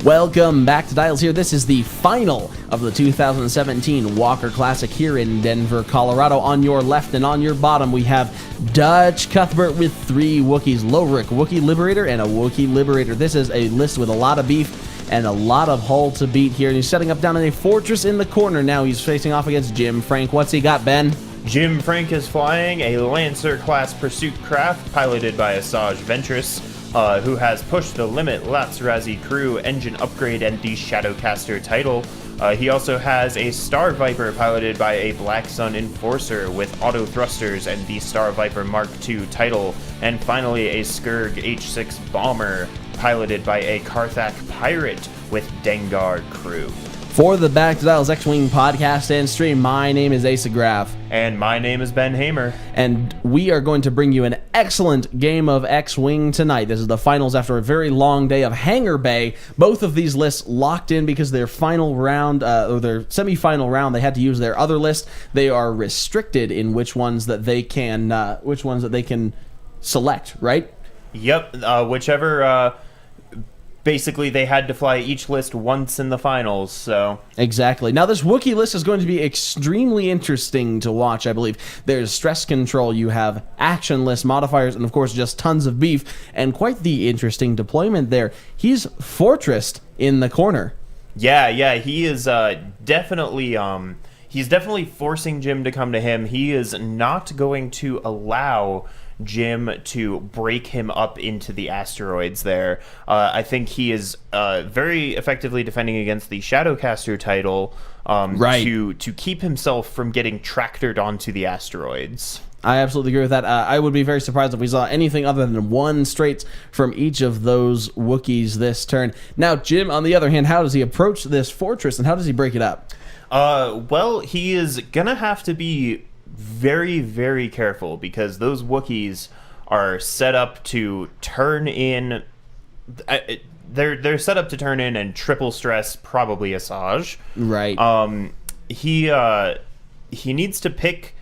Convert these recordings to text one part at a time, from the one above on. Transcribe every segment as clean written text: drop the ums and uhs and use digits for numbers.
Welcome back to Dials here. This is the final of the 2017 Walker Classic here in Denver, Colorado. On your left and on your bottom, we have Duhtch Cuthbert with 3 Wookiees, Lowrick, Wookiee Liberator, and a Wookiee Liberator. This is a list with a lot of beef and a lot of hull to beat here. And he's setting up down in a fortress in the corner. Now he's facing off against Jim Frank. What's he got, Ben? Jim Frank is flying a Lancer-class pursuit craft piloted by Asajj Ventress, who has pushed the limit Lazrazi crew, engine upgrade, and the Shadowcaster title. He also has a Star Viper piloted by a Black Sun Enforcer with auto thrusters and the Star Viper Mark II title. And finally, a Skurg H6 bomber piloted by a Karthak pirate with Dengar crew. For the Back to Dials X-Wing podcast and stream, my name is Asajj. And my name is Ben Hamer. And we are going to bring you an excellent game of X-Wing tonight. This is the finals after a very long day of Hangar Bay. Both of these lists locked in because their final round, or their semi-final round, they had to use their other list. They are restricted in which ones that they can select, right? Yep, whichever... Basically, they had to fly each list once in the finals, so... Exactly. Now, this Wookiee list is going to be extremely interesting to watch, I believe. There's stress control, you have action list modifiers, and of course, just tons of beef, and quite the interesting deployment there. He's fortressed in the corner. Yeah, he is definitely... he's definitely forcing Jim to come to him. He is not going to allow Jim to break him up into the asteroids there. I think he is very effectively defending against the Shadowcaster title to keep himself from getting tractored onto the asteroids. I absolutely agree with that. I would be very surprised if we saw anything other than one straight from each of those Wookiees this turn. Now, Jim, on the other hand, how does he approach this fortress and how does he break it up? Well, he is gonna have to be very, very careful because those Wookiees are set up to turn in. They're set up to turn in and triple stress probably Asajj. Right. He needs to pick.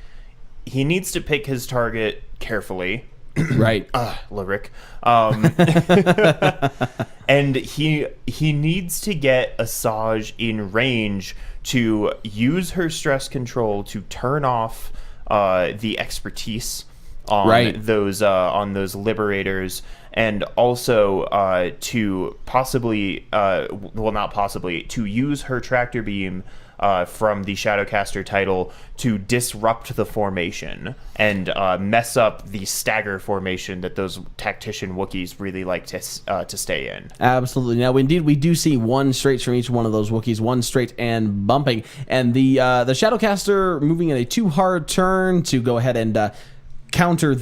He needs to pick his target carefully. Right. Lyric. And he needs to get Asajj in range to use her stress control to turn off the expertise on those liberators, and also to possibly to use her tractor beam from the Shadowcaster title to disrupt the formation and mess up the stagger formation that those tactician Wookiees really like to stay in. Absolutely. Now, indeed, we do see one straight from each one of those Wookiees, one straight and bumping, and the Shadowcaster moving in a 2-hard turn to go ahead and counter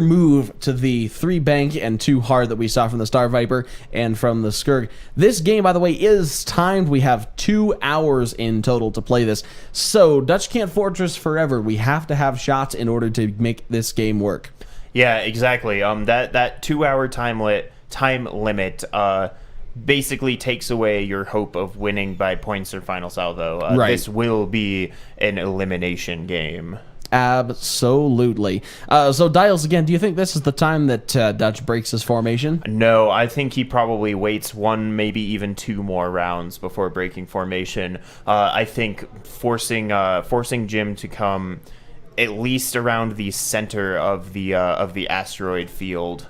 move to the 3-bank and 2-hard that we saw from the Star Viper and from the Skurg. This game, by the way, is timed. We have 2 hours in total to play this. So Duhtch can't fortress forever. We have to have shots in order to make this game work. Yeah, exactly. That 2-hour time limit basically takes away your hope of winning by points or final salvo. Right. This will be an elimination game. Absolutely. So, Dials, again, do you think this is the time that Duhtch breaks his formation? No, I think he probably waits 1, maybe even 2 more rounds before breaking formation. I think forcing Jim to come at least around the center of the asteroid field.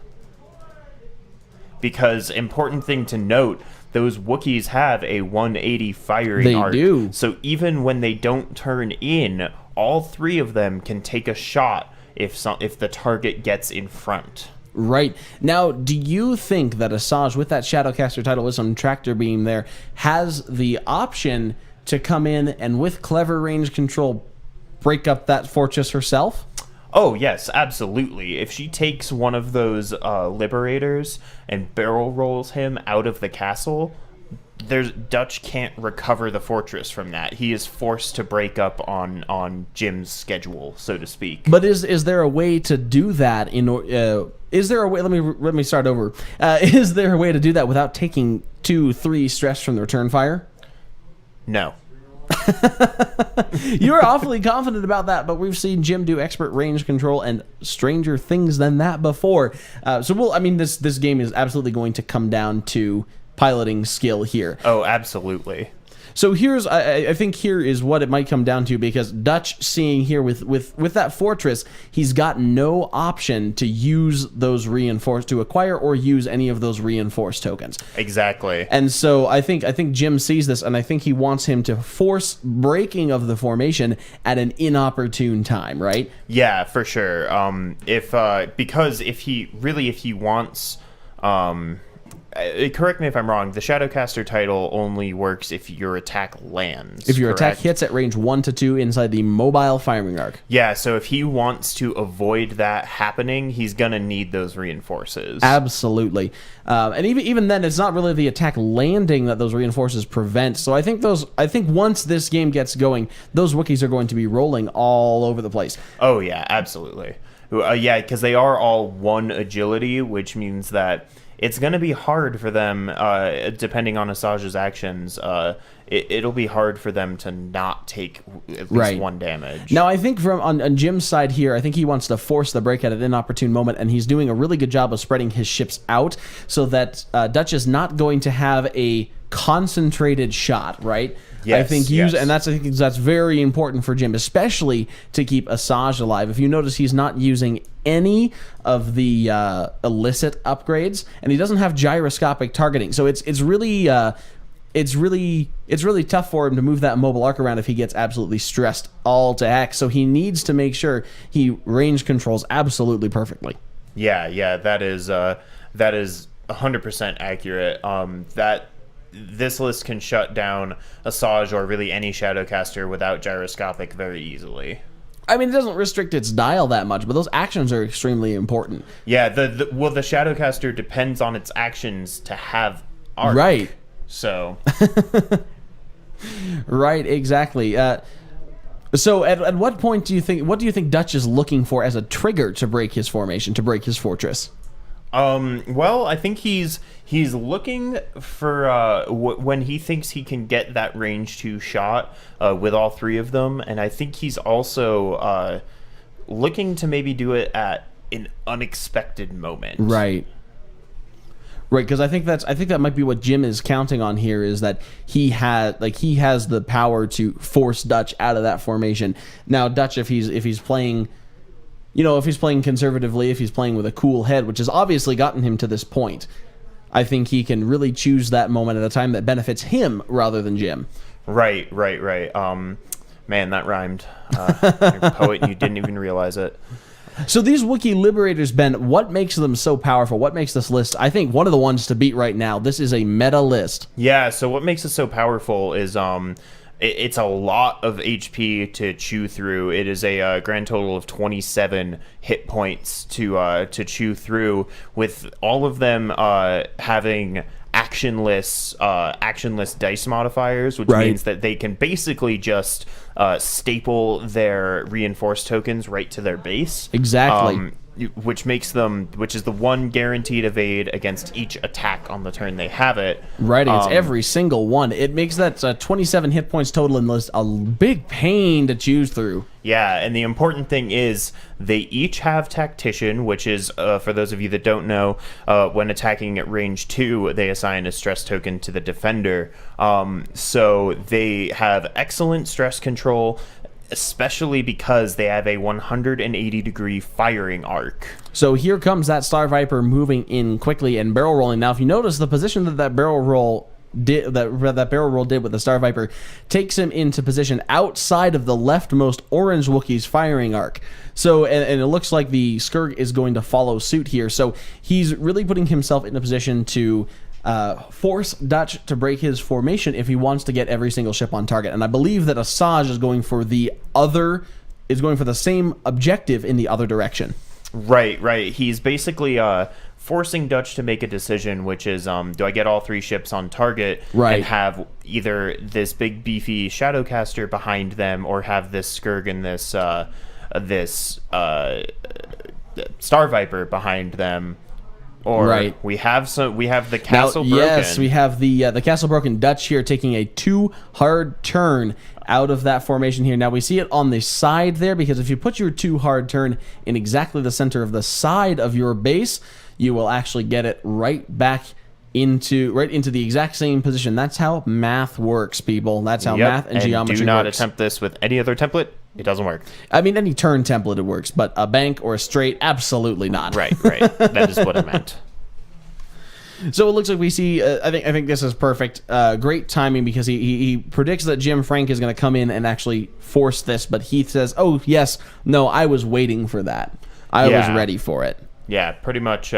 Because, important thing to note, those Wookiees have a 180 firing arc. They do. So even when they don't turn in, all 3 of them can take a shot if the target gets in front. Right. Now, do you think that Asajj, with that Shadowcaster title with some tractor beam there, has the option to come in and with clever range control break up that fortress herself? Oh, yes, absolutely. If she takes one of those liberators and barrel rolls him out of the castle, Duhtch can't recover the fortress from that. He is forced to break up on Jim's schedule, so to speak. But is there a way to do that? Is there a way? Let me start over. Is there a way to do that without taking 2-3 stress from the return fire? No. You were awfully confident about that, but we've seen Jim do expert range control and stranger things than that before. This game is absolutely going to come down to piloting skill here. Oh, absolutely. So here's, I think here is what it might come down to, because Duhtch, seeing here with that fortress, he's got no option to use those reinforced, to acquire or use any of those reinforced tokens. Exactly. And so I think Jim sees this, and I think he wants him to force breaking of the formation at an inopportune time, right? Yeah, for sure. Because if he wants, correct me if I'm wrong, the Shadowcaster title only works if your attack lands. If your correct? attack hits at range 1 to 2 inside the mobile firing arc. Yeah, so if he wants to avoid that happening, he's gonna need those reinforces. Absolutely. And even then, it's not really the attack landing that those reinforces prevent. So I think once this game gets going, those Wookiees are going to be rolling all over the place. Oh yeah, absolutely. Yeah, because they are all 1 agility, which means that it's going to be hard for them, depending on Asajj's actions, it'll be hard for them to not take at least 1 damage. Now, I think on Jim's side here, I think he wants to force the break at an inopportune moment, and he's doing a really good job of spreading his ships out so that Duhtch is not going to have a concentrated shot, right? Yes, I think I think that's very important for Jim, especially to keep Asajj alive. If you notice, he's not using any of the illicit upgrades, and he doesn't have gyroscopic targeting. So it's really tough for him to move that mobile arc around if he gets absolutely stressed all to heck. So he needs to make sure he range controls absolutely perfectly. Yeah, that is 100% accurate. This list can shut down Asajj or really any Shadowcaster without gyroscopic very easily. I mean, it doesn't restrict its dial that much, but those actions are extremely important. Yeah, the Shadowcaster depends on its actions to have arc. Right. So. Right, exactly. So at what point do you think Duhtch is looking for as a trigger to break his formation, to break his fortress? Well, I think he's looking for when he thinks he can get that range 2 shot with all 3 of them, and I think he's also looking to maybe do it at an unexpected moment. Right, because I think that might be what Jim is counting on here, is that he has the power to force Duhtch out of that formation. Now, Duhtch, if he's playing, if he's playing conservatively, if he's playing with a cool head, which has obviously gotten him to this point, I think he can really choose that moment at a time that benefits him rather than Jim. Right. Man, that rhymed. You're a poet and you didn't even realize it. So these Wookiee Liberators, Ben, what makes them so powerful? What makes this list, I think, one of the ones to beat right now? This is a meta list. Yeah, so what makes it so powerful is it's a lot of HP to chew through. It is a grand total of 27 hit points to chew through, with all of them having actionless dice modifiers, which means that they can basically just staple their reinforced tokens right to their base. Exactly. Which is the 1 guaranteed evade against each attack on the turn they have it. Right, against every single one. It makes that 27 hit points total in the list a big pain to choose through. Yeah, and the important thing is they each have Tactician, which is, for those of you that don't know, when attacking at range 2, they assign a stress token to the defender. So they have excellent stress control, especially because they have a 180-degree firing arc. So here comes that Star Viper moving in quickly and barrel rolling. Now, if you notice, the position that barrel roll did with the Star Viper takes him into position outside of the leftmost orange Wookiee's firing arc. So, and it looks like the Skurg is going to follow suit here. So he's really putting himself in a position to force Duhtch to break his formation if he wants to get every single ship on target. And I believe that Asajj is going for the same objective in the other direction. Right. He's basically forcing Duhtch to make a decision, which is, do I get all 3 ships on target and have either this big beefy Shadowcaster behind them, or have this Skurg and this Star Viper behind them? Or we have the castle broken. Yes, we have the castle broken. Duhtch here taking a 2 hard turn out of that formation here. Now we see it on the side there, because if you put your 2 hard turn in exactly the center of the side of your base, you will actually get it right back into the exact same position. That's how math works, people. That's how math and geometry do not works. attempt this with any other template. It doesn't work. I mean, any turn template it works, but a bank or a straight, absolutely not. Right. That is what I meant. So it looks like we see. I think this is perfect. Great timing, because he predicts that Jim Frank is going to come in and actually force this, but Heath says, "Oh yes, no, I was waiting for that. I was ready for it." Yeah, pretty much.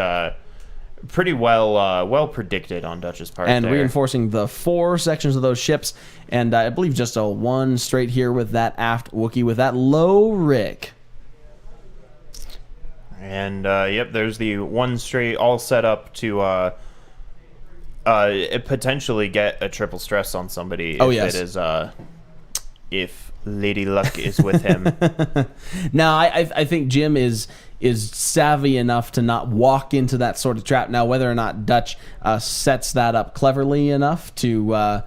Pretty well predicted on Duhtch's part. And there. reinforcing the 4 sections of those ships, and I believe just a 1 straight here with that aft Wookiee with that low Rick. And yep, there's the 1 straight all set up to potentially get a triple stress on somebody. If it is if Lady Luck is with him. Now, I think Jim is savvy enough to not walk into that sort of trap. Now, whether or not Duhtch sets that up cleverly enough to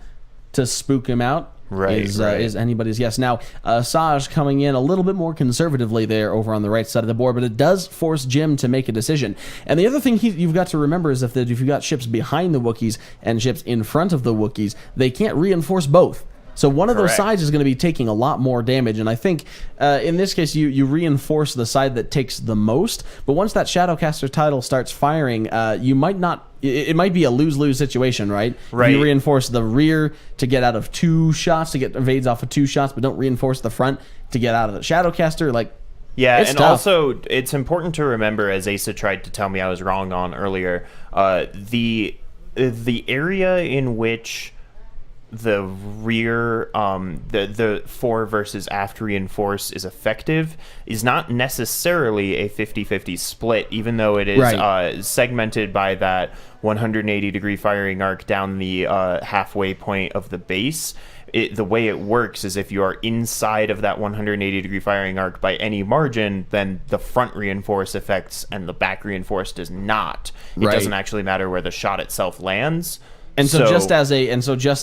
spook him out is anybody's guess. Now, Asajj coming in a little bit more conservatively there over on the right side of the board, but it does force Jim to make a decision. And the other thing you've got to remember is if you've got ships behind the Wookiees and ships in front of the Wookiees, they can't reinforce both. So one of those sides is going to be taking a lot more damage, and I think in this case you reinforce the side that takes the most. But once that Shadowcaster title starts firing, you might not. It might be a lose-lose situation, right? Right. You reinforce the rear to get out of 2 shots, to get evades off of 2 shots, but don't reinforce the front to get out of the Shadowcaster. And tough. Also it's important to remember, as Asa tried to tell me I was wrong on earlier, the area in which the rear, the fore versus aft reinforce is effective is not necessarily a 50-50 split, even though it is segmented by that 180-degree firing arc down the halfway point of the base. The way it works is if you are inside of that 180-degree firing arc by any margin, then the front reinforce affects and the back reinforce does not. It doesn't actually matter where the shot itself lands. And so just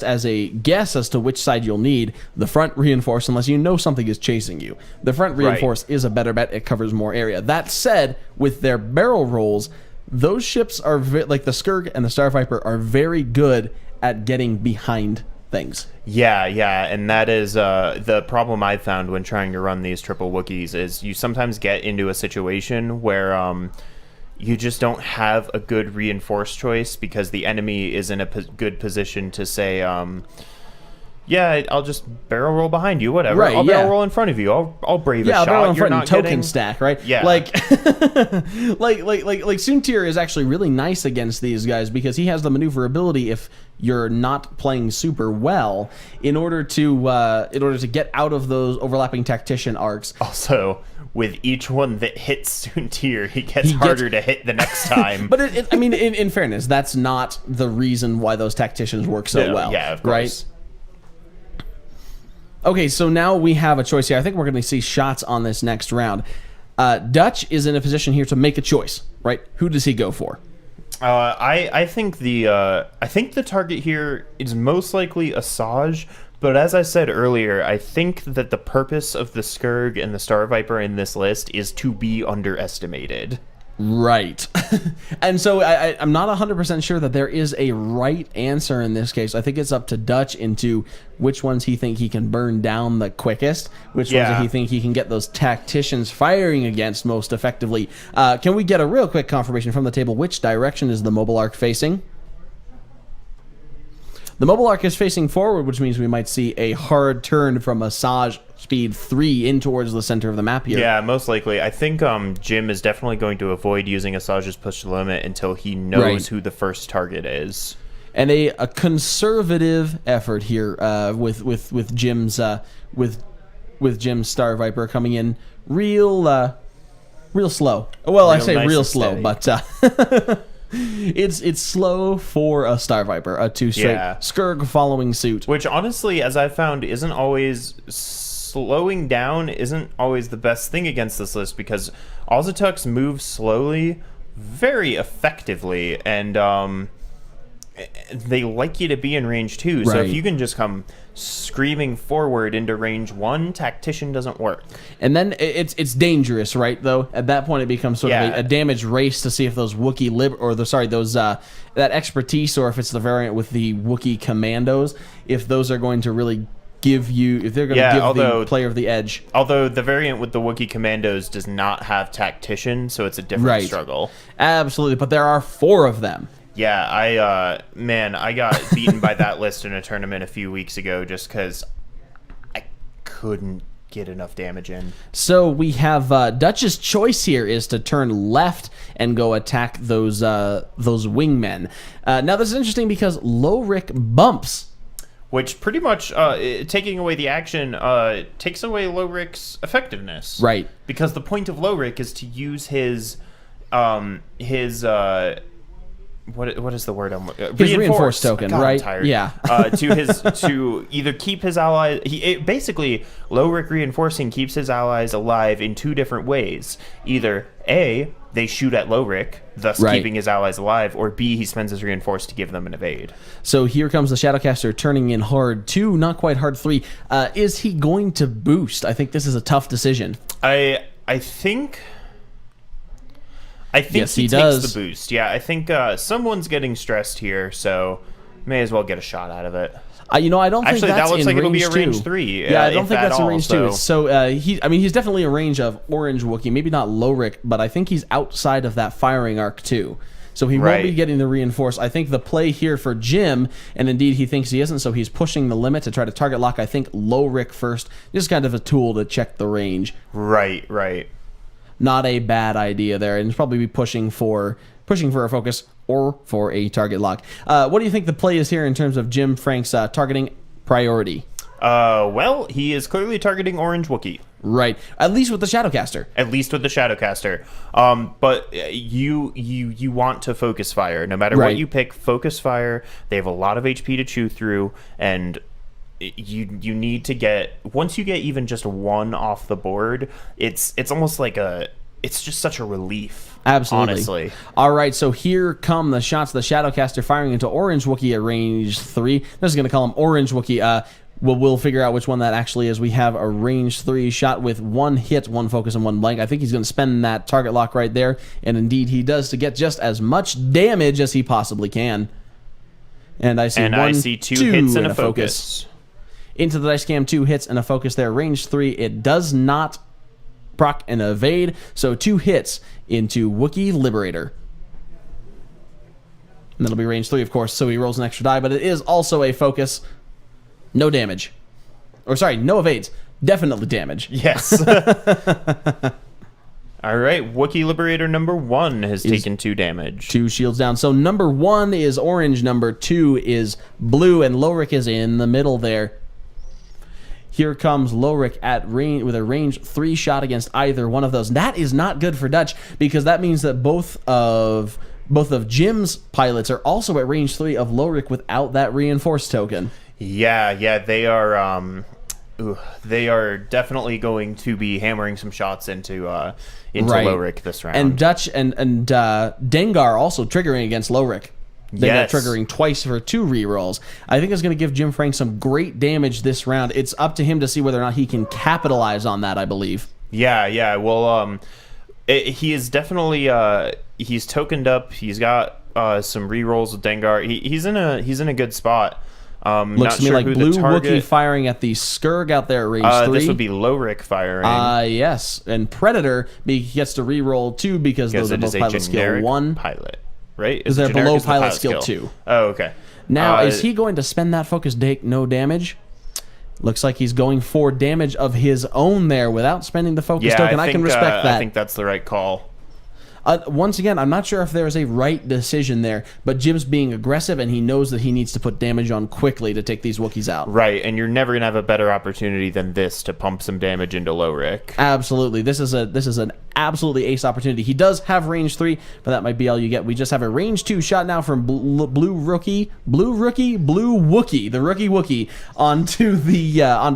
as a guess as to which side you'll need, the front reinforce, unless you know something is chasing you, the front reinforce is a better bet. It covers more area. That said, with their barrel rolls, those ships are like the Skurg and the Star Viper are very good at getting behind things. Yeah, and that is the problem I've found when trying to run these triple Wookiees is you sometimes get into a situation where you just don't have a good reinforced choice because the enemy is in a good position to say, I'll just barrel roll behind you, whatever. I'll barrel roll in front of you. I'll brave a shot. Barrel in You're front not and token getting... stack, right? Yeah. Like Soontir is actually really nice against these guys because he has the maneuverability if you're not playing super well in order to get out of those overlapping tactician arcs. Also, with each one that hits Soontir, he gets harder to hit the next time. But I mean, in fairness, that's not the reason why those tacticians work so well. Yeah, of course. Right? Okay, so now we have a choice here. I think we're going to see shots on this next round. Duhtch is in a position here to make a choice, right? Who does he go for? I think the target here is most likely Asajj. But as I said earlier, I think that the purpose of the Skurg and the Star Viper in this list is to be underestimated. Right. And so I'm not 100% sure that there is a right answer in this case. I think it's up to Duhtch into which ones he think he can burn down the quickest, which ones he think he can get those tacticians firing against most effectively. Can we get a real quick confirmation from the table? Which direction is the mobile arc facing? The mobile arc is facing forward, which means we might see a hard turn from Asajj speed 3 in towards the center of the map here. Yeah, most likely. I think Jim is definitely going to avoid using Asajj's push to limit until he knows who the first target is. And a conservative effort here with Jim's Jim's Star Viper coming in real slow. Well, I say real slow, but it's slow for a Star Viper, a 2 straight Skurg following suit. Which honestly, as I found, isn't always slowing down isn't always the best thing against this list because Azatux moves slowly very effectively, and they like you to be in range 2. So Right. if you can just come screaming forward into range 1, Tactician doesn't work. And then it's dangerous, right? Though at that point it becomes sort of Yeah. a damage race to see if those Wookiee that expertise, or if it's the variant with the Wookiee commandos, if those are going to really give you, if they're going to give the player the edge. Although the variant with the Wookiee commandos does not have Tactician, so it's a different struggle. Absolutely, but there are 4 of them. Yeah, I got beaten by that list in a tournament a few weeks ago just because I couldn't get enough damage in. So we have Duhtch's choice here is to turn left and go attack those wingmen. Now this is interesting because Lowrick bumps. Which pretty much, taking away the action, takes away Lowrick's effectiveness. Right. Because the point of Lowrick is to use his what is the word I'm his reinforced token, God, right? I'm tired. Yeah. To either keep his allies. Basically, Lowrick reinforcing keeps his allies alive in 2 different ways. Either A, they shoot at Lowrick, thus keeping his allies alive, or B, he spends his reinforced to give them an evade. So here comes the Shadowcaster turning in hard 2, not quite hard 3. Is he going to boost? I think this is a tough decision. I think yes, he does. Takes the boost. Yeah, I think someone's getting stressed here, so may as well get a shot out of it. I don't think Actually, that's that looks in like it'll range be a 2. range 3. Yeah, I don't think that's in range 2. So He's definitely in range of Orange Wookiee, maybe not Lowrick, but I think he's outside of that firing arc too. So he won't be getting the reinforce. I think the play here for Jim, and indeed he thinks he isn't, so he's pushing the limit to try to target lock, I think, Lowrick first. Just kind of a tool to check the range. Right. Not a bad idea there, and he's probably be pushing for a focus or for a target lock. What do you think the play is here in terms of Jim Frank's targeting priority? Well, he is clearly targeting Orange Wookiee. Right. At least with the Shadowcaster. But you want to focus fire. No matter what you pick, focus fire. They have a lot of HP to chew through, and you need to get, once you get even just 1 off the board, it's almost like it's just such a relief. Absolutely. Honestly. All right, so here come the shots. The Shadowcaster firing into Orange Wookiee at range 3. I'm just going to call him Orange Wookiee. We'll figure out which one that actually is. We have a range 3 shot with 1 hit, 1 focus, and 1 blank. I think he's going to spend that target lock right there, and indeed he does, to get just as much damage as he possibly can. And I see 2 hits and a focus. Into the dice cam, 2 hits and a focus there. Range 3, it does not proc and evade, so 2 hits into Wookiee Liberator. And that'll be range 3, of course, so he rolls an extra die, but it is also a focus. No damage. Or sorry, no evades. Definitely damage. Yes. All right, Wookiee Liberator number 1 has taken 2 damage. 2 shields down. So number 1 is orange, number 2 is blue, and Lowrick is in the middle there. Here comes Lowrick at range with a range 3 shot against either one of those. That is not good for Duhtch, because that means that both of Jim's pilots are also at range 3 of Lowrick without that reinforced token. Yeah, they are. They are definitely going to be hammering some shots into Lowrick this round. And Duhtch and Dengar also triggering against Lowrick. They got triggering twice for 2 rerolls. I think it's going to give Jim Frank some great damage this round. It's up to him to see whether or not he can capitalize on that, I believe. Yeah. Well, he is definitely he's tokened up. He's got some rerolls with Dengar. He's in a good spot. Looks to me like blue Wookiee firing at the Skurg out there at range 3. This would be Lowrick firing. Yes. And Predator gets to reroll 2 because those are both pilot skill 1. Pilot. Right? Is they're below pilot skill 2. Oh, okay. Now, is he going to spend that focus to take no damage? Looks like he's going for damage of his own there without spending the focus token. I can respect that. I think that's the right call. Once again, I'm not sure if there is a right decision there, but Jim's being aggressive, and he knows that he needs to put damage on quickly to take these Wookiees out. Right, and you're never going to have a better opportunity than this to pump some damage into Lowrick. Absolutely. This is an absolutely ace opportunity. He does have range 3, but that might be all you get. We just have a range 2 shot now from blue Wookiee, the rookie Wookiee, onto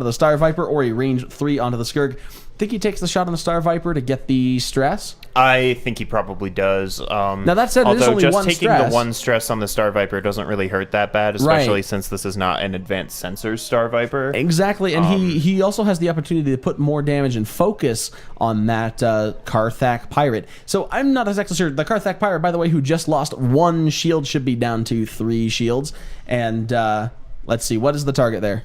the Star Viper, or a range 3 onto the Skurg. think he takes the shot on the Star Viper to get the stress? I think he probably does. Now that said, there's although only just one taking stress. the one stress on the Star Viper doesn't really hurt that bad, especially since this is not an advanced sensors Star Viper. Exactly, and he also has the opportunity to put more damage and focus on that Karthak pirate. So I'm not exactly sure. The Karthak pirate, by the way, who just lost 1 shield, should be down to 3 shields. And let's see, what is the target there?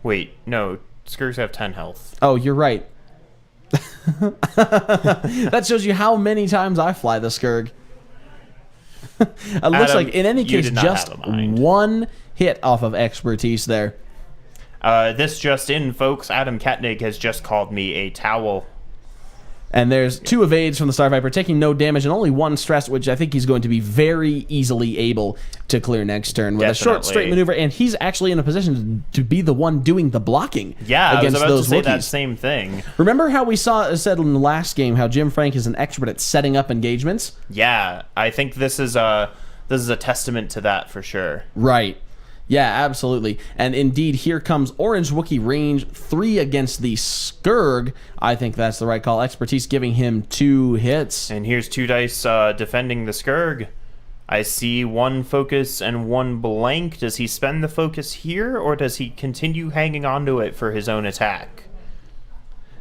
Wait, no, Skurgs have 10 health. Oh, you're right. That shows you how many times I fly the Skurg. It looks like, in any case, just 1 hit off of expertise there. This just in, folks. Adam Katnig has just called me a towel. And there's 2 evades from the Star Viper, taking no damage and only 1 stress, which I think he's going to be very easily able to clear next turn with a short, straight maneuver. And he's actually in a position to be the one doing the blocking against those Wookiees. Yeah, I was about to say that same thing. Remember how we said in the last game how Jim Frank is an expert at setting up engagements? Yeah, I think this is a testament to that for sure. Right. Yeah, absolutely. And indeed, here comes Orange Wookiee range 3 against the Skurg. I think that's the right call. Expertise giving him 2 hits. And here's 2 dice defending the Skurg. I see 1 focus and 1 blank. Does he spend the focus here, or does he continue hanging onto it for his own attack?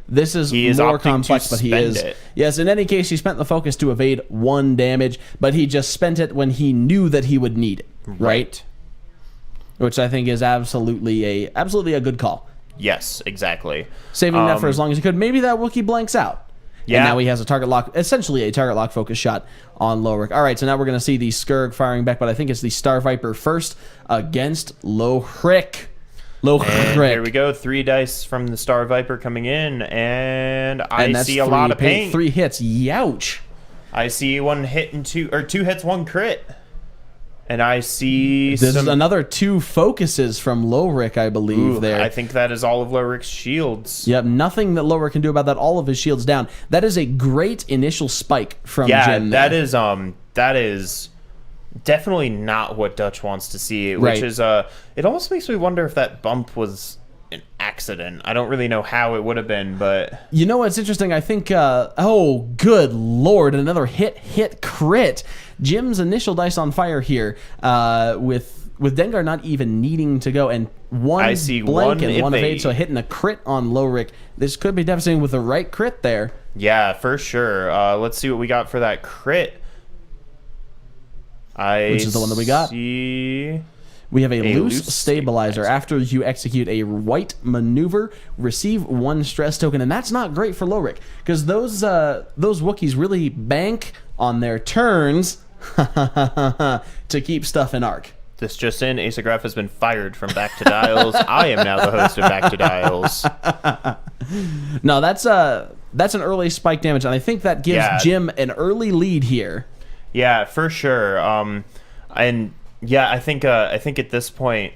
This is more complex, but he is. Yes, in any case, he spent the focus to evade 1 damage, but he just spent it when he knew that he would need it. Right? Which I think is absolutely a good call. Yes, exactly. Saving that for as long as he could. Maybe that Wookiee blanks out. Yeah. And now he has a target lock, essentially a target lock focus shot on Lowrick. All right, so now we're going to see the Skurg firing back, but I think it's the Star Viper first against Lowrick. And here we go. 3 dice from the Star Viper coming in, and I see a lot of pain. 3 hits. Youch. I see 1 hit and 2 hits, 1 crit. And I see There's another 2 focuses from Lowrick, I believe. There, I think that is all of Lowrick's shields. Yep, nothing that Lowrick can do about that. All of his shields down. That is a great initial spike from Jim. Yeah, that is definitely not what Duhtch wants to see. Which is it almost makes me wonder if that bump was an accident. I don't really know how it would have been, but you know what's interesting? I think oh, good lord, another hit crit. Jim's initial dice on fire here, with Dengar not even needing to go, and 1 blank and 1 evade, so hitting a crit on Lowrick. This could be devastating with the right crit there. Yeah, for sure. Let's see what we got for that crit. Which is the one that we got. We have a loose stabilizer. After you execute a white maneuver, receive 1 stress token, and that's not great for Lowrick, because those Wookiees really bank on their turns to keep stuff in arc. This just in, Asajj has been fired from Back to Dials. I am now the host of Back to Dials. No, that's an early spike damage, and I think that gives Jim an early lead here. Yeah, for sure. And yeah, I think at this point,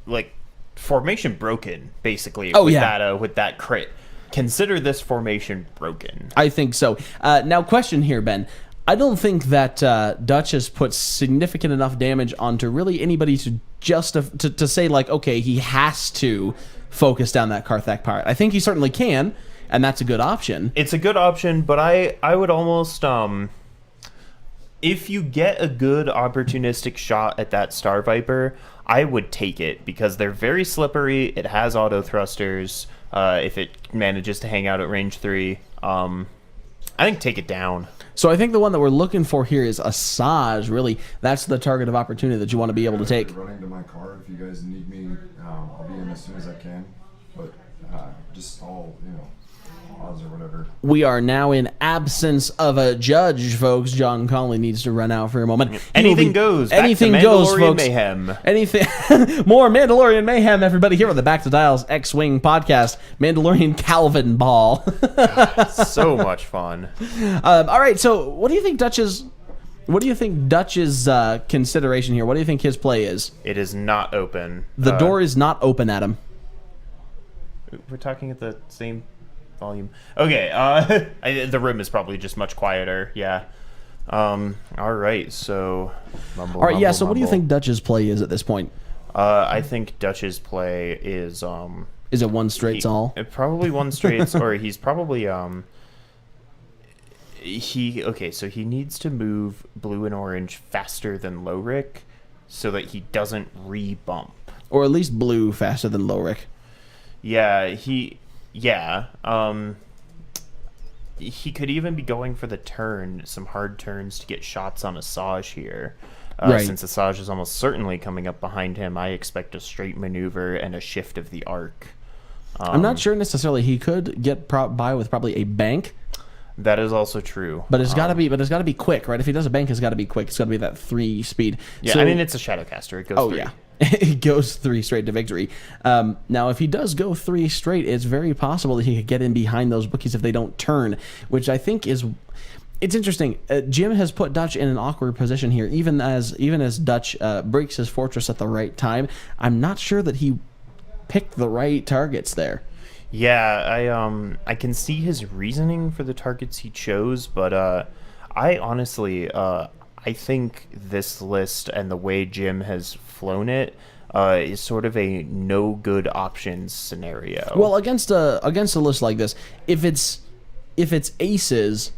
like, formation broken basically. With that crit. Consider this formation broken. I think so. Now, question here, Ben. I don't think that Duhtch has put significant enough damage onto really anybody to to say, like, okay, he has to focus down that Karthak pirate. I think he certainly can, and that's a good option. It's a good option, but I would almost if you get a good opportunistic shot at that Star Viper, I would take it, because they're very slippery. It has auto thrusters. If it manages to hang out at range 3, I think take it down. So I think the one that we're looking for here is Asajj. Really, that's the target of opportunity that you want to be able to take. Running to my car. If you guys need me, I'll be in as soon as I can. But just all, pause or whatever. We are now in absence of a judge, folks. John Conley needs to run out for a moment. Anything goes. Anything back to goes, Mandalorian folks. Mayhem. Anything. More Mandalorian Mayhem, everybody, here on the Back to Dials X-Wing podcast. Mandalorian Calvin Ball. So much fun. All right, so what do you think Duhtch's consideration here? What do you think his play is? It is not open. The door is not open at him. We're talking at the same volume. Okay, the room is probably just much quieter. Yeah. All right, so mumble, all right, mumble, so what do you think Duhtch's play is at this point? I think Duhtch's play is Is it one straight's all? Probably one straight's, or he's probably so he needs to move blue and orange faster than Lowrick so that he doesn't re-bump. Or at least blue faster than Lowrick. Yeah, he could even be going for the turn, some hard turns to get shots on Asajj here. Right. Since Asajj is almost certainly coming up behind him, I expect a straight maneuver and a shift of the arc. I'm not sure necessarily. He could get by with probably a bank. That is also true. But it's got to be. But it's got to be quick, right? If he does a bank, it's got to be quick. It's got to be that 3 speed. Yeah, so, I mean it's a Shadowcaster. It goes. Oh 3. yeah, it goes 3 straight to victory. Now, if he does go 3 straight, it's very possible that he could get in behind those Wookiees if they don't turn, which I think is. It's interesting. Jim has put Duhtch in an awkward position here, even as Duhtch breaks his fortress at the right time. I'm not sure that he picked the right targets there. Yeah, I can see his reasoning for the targets he chose, but I honestly I think this list and the way Jim has flown it is sort of a no good options scenario. Well, against a list like this, if it's aces,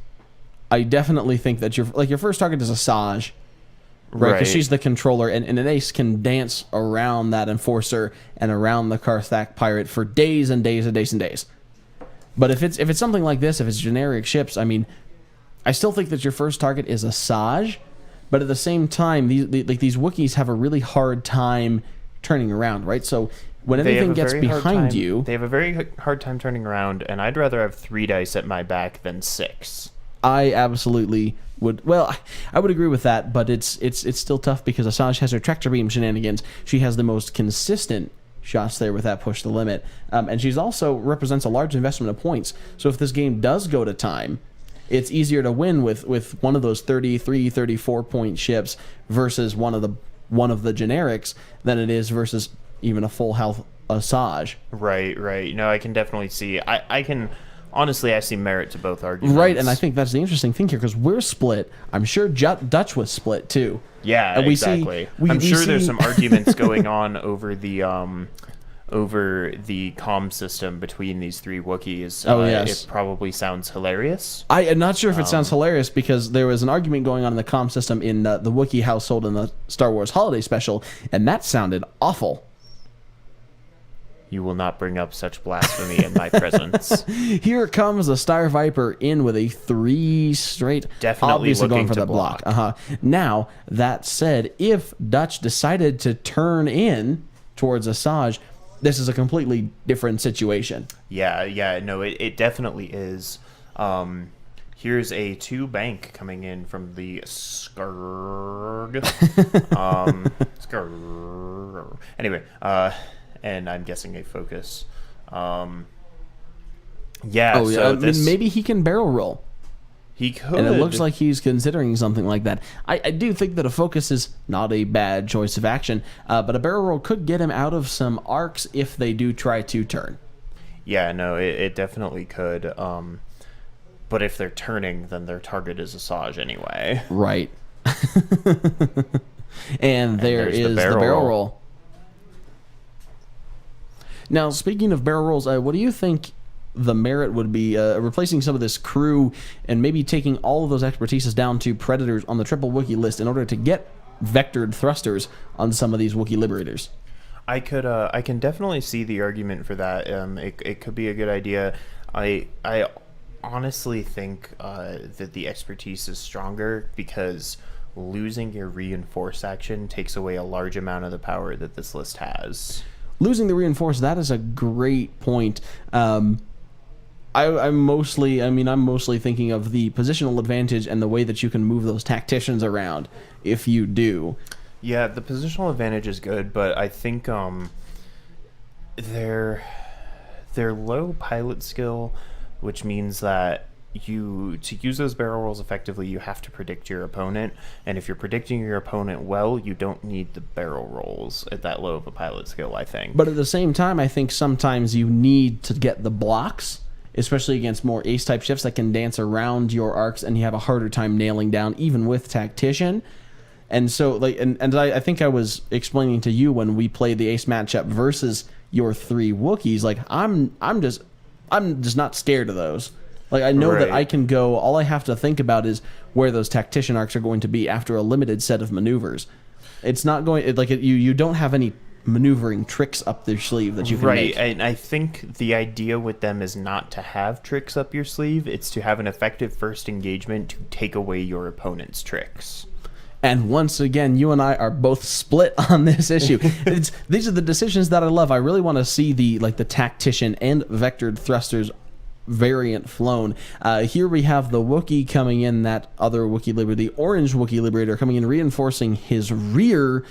I definitely think that your first target is Asajj. Right, because she's the controller, and an ace can dance around that enforcer and around the Karthak pirate for days and days and days and days. But if it's something like this, if it's generic ships, I mean, I still think that your first target is Asajj, but at the same time, these Wookiees have a really hard time turning around, right? So when anything gets behind you, they have a very hard time turning around, and I'd rather have 3 dice at my back than 6. I absolutely would. Well, I would agree with that, but it's still tough because Asajj has her tractor beam shenanigans. She has the most consistent shots there with that push the limit, and she's also represents a large investment of points. So if this game does go to time, it's easier to win with one of those 33, 34 point ships versus one of the generics than it is versus even a full health Asajj. Right. No, I can definitely see. I can. Honestly, I see merit to both arguments. Right, and I think that's the interesting thing here, because we're split. I'm sure Duhtch was split, too. Yeah, and exactly. I'm sure there's some arguments going on over the comm system between these 3 Wookiees. Oh, yes. It probably sounds hilarious. I'm not sure if it sounds hilarious, because there was an argument going on in the comm system in the Wookiee household in the Star Wars Holiday Special, and that sounded awful. You will not bring up such blasphemy in my presence. Here comes the Star Viper in with a 3 straight. Definitely obviously looking going for to the block. Now, that said, if Duhtch decided to turn in towards Asajj, this is a completely different situation. Yeah, no, it definitely is. Here's a 2 bank coming in from the Skurg. Skurg. Anyway, and I'm guessing a focus. Maybe he can barrel roll. He could. And it looks like he's considering something like that. I do think that a focus is not a bad choice of action, but a barrel roll could get him out of some arcs if they do try to turn. Yeah, no, it definitely could. But if they're turning, then their target is Asajj anyway. Right. and there is the barrel roll. Now, speaking of barrel rolls, what do you think the merit would be replacing some of this crew and maybe taking all of those expertises down to Predators on the triple Wookiee list in order to get vectored thrusters on some of these Wookiee Liberators? I can definitely see the argument for that. It could be a good idea. I honestly think that the expertise is stronger because losing your reinforce action takes away a large amount of the power that this list has. Losing the reinforce, that is a great point. I'm mostly thinking of the positional advantage and the way that you can move those tacticians around if you do. Yeah, the positional advantage is good, but I think their low pilot skill, which means that to use those barrel rolls effectively, you have to predict your opponent, and if you're predicting your opponent well, you don't need the barrel rolls at that low of a pilot skill, I think. But at the same time, I think sometimes you need to get the blocks, especially against more ace-type ships that can dance around your arcs, and you have a harder time nailing down, even with Tactician. And so, like, and I think I was explaining to you when we played the ace matchup versus your 3 Wookiees, like, I'm just not scared of those. Like, I know that I can go, all I have to think about is where those tactician arcs are going to be after a limited set of maneuvers. It's not going, you don't have any maneuvering tricks up their sleeve that you can make. Right, and I think the idea with them is not to have tricks up your sleeve, it's to have an effective first engagement to take away your opponent's tricks. And once again, you and I are both split on this issue. These are the decisions that I love. I really want to see the tactician and vectored thrusters variant flown. Here we have the Wookiee coming in, that other Wookiee Liberator, the orange Wookiee Liberator coming in, reinforcing his rear,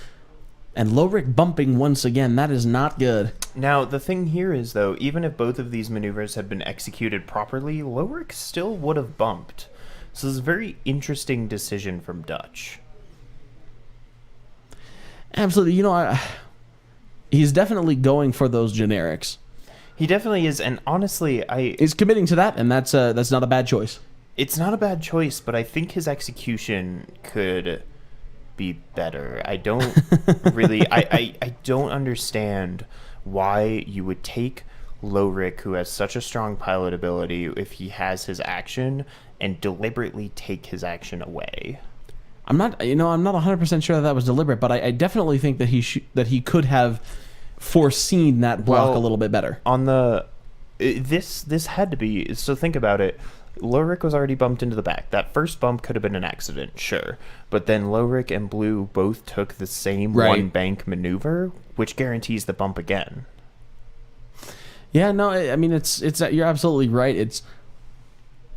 and Lowrick bumping once again. That is not good. Now, the thing here is, though, even if both of these maneuvers had been executed properly, Lowrick still would have bumped. So this is a very interesting decision from Duhtch. Absolutely. You know, he's definitely going for those generics. He definitely is, and honestly, he's committing to that, and that's not a bad choice. It's not a bad choice, but I think his execution could be better. I don't really... I don't understand why you would take Lowrick, who has such a strong pilot ability, if he has his action, and deliberately take his action away. I'm not 100% sure that was deliberate, but I definitely think that he could have foreseen that block a little bit better. On the this had to be, so think about it. Lowrick was already bumped into the back. That first bump could have been an accident, sure, but then Lowrick and Blue both took the same one bank maneuver, which guarantees the bump again. Yeah, no, I mean it's you're absolutely right.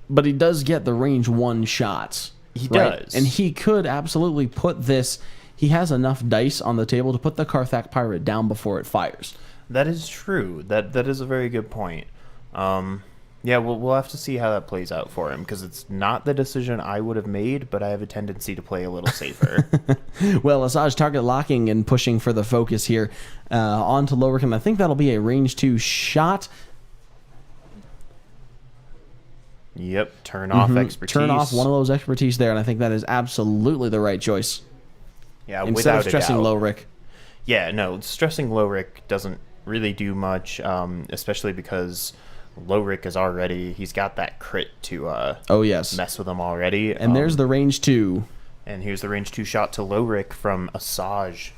But he does get the range 1 shots. He does. And he could absolutely put this... He has enough dice on the table to put the Karthak Pirate down before it fires. That is true. That is a very good point. Yeah, we'll have to see how that plays out for him, because it's not the decision I would have made, but I have a tendency to play a little safer. Well, Asajj target locking and pushing for the focus here onto Lowrick, and I think that'll be a range 2 shot. Yep, turn off expertise. Turn off one of those expertise there, and I think that is absolutely the right choice. Yeah, instead without of stressing a doubt. Lowrick. Yeah, no, stressing Lowrick doesn't really do much, especially because Lowrick is already... He's got that crit to mess with him already. And there's the range 2. And here's the range 2 shot to Lowrick from Asajj.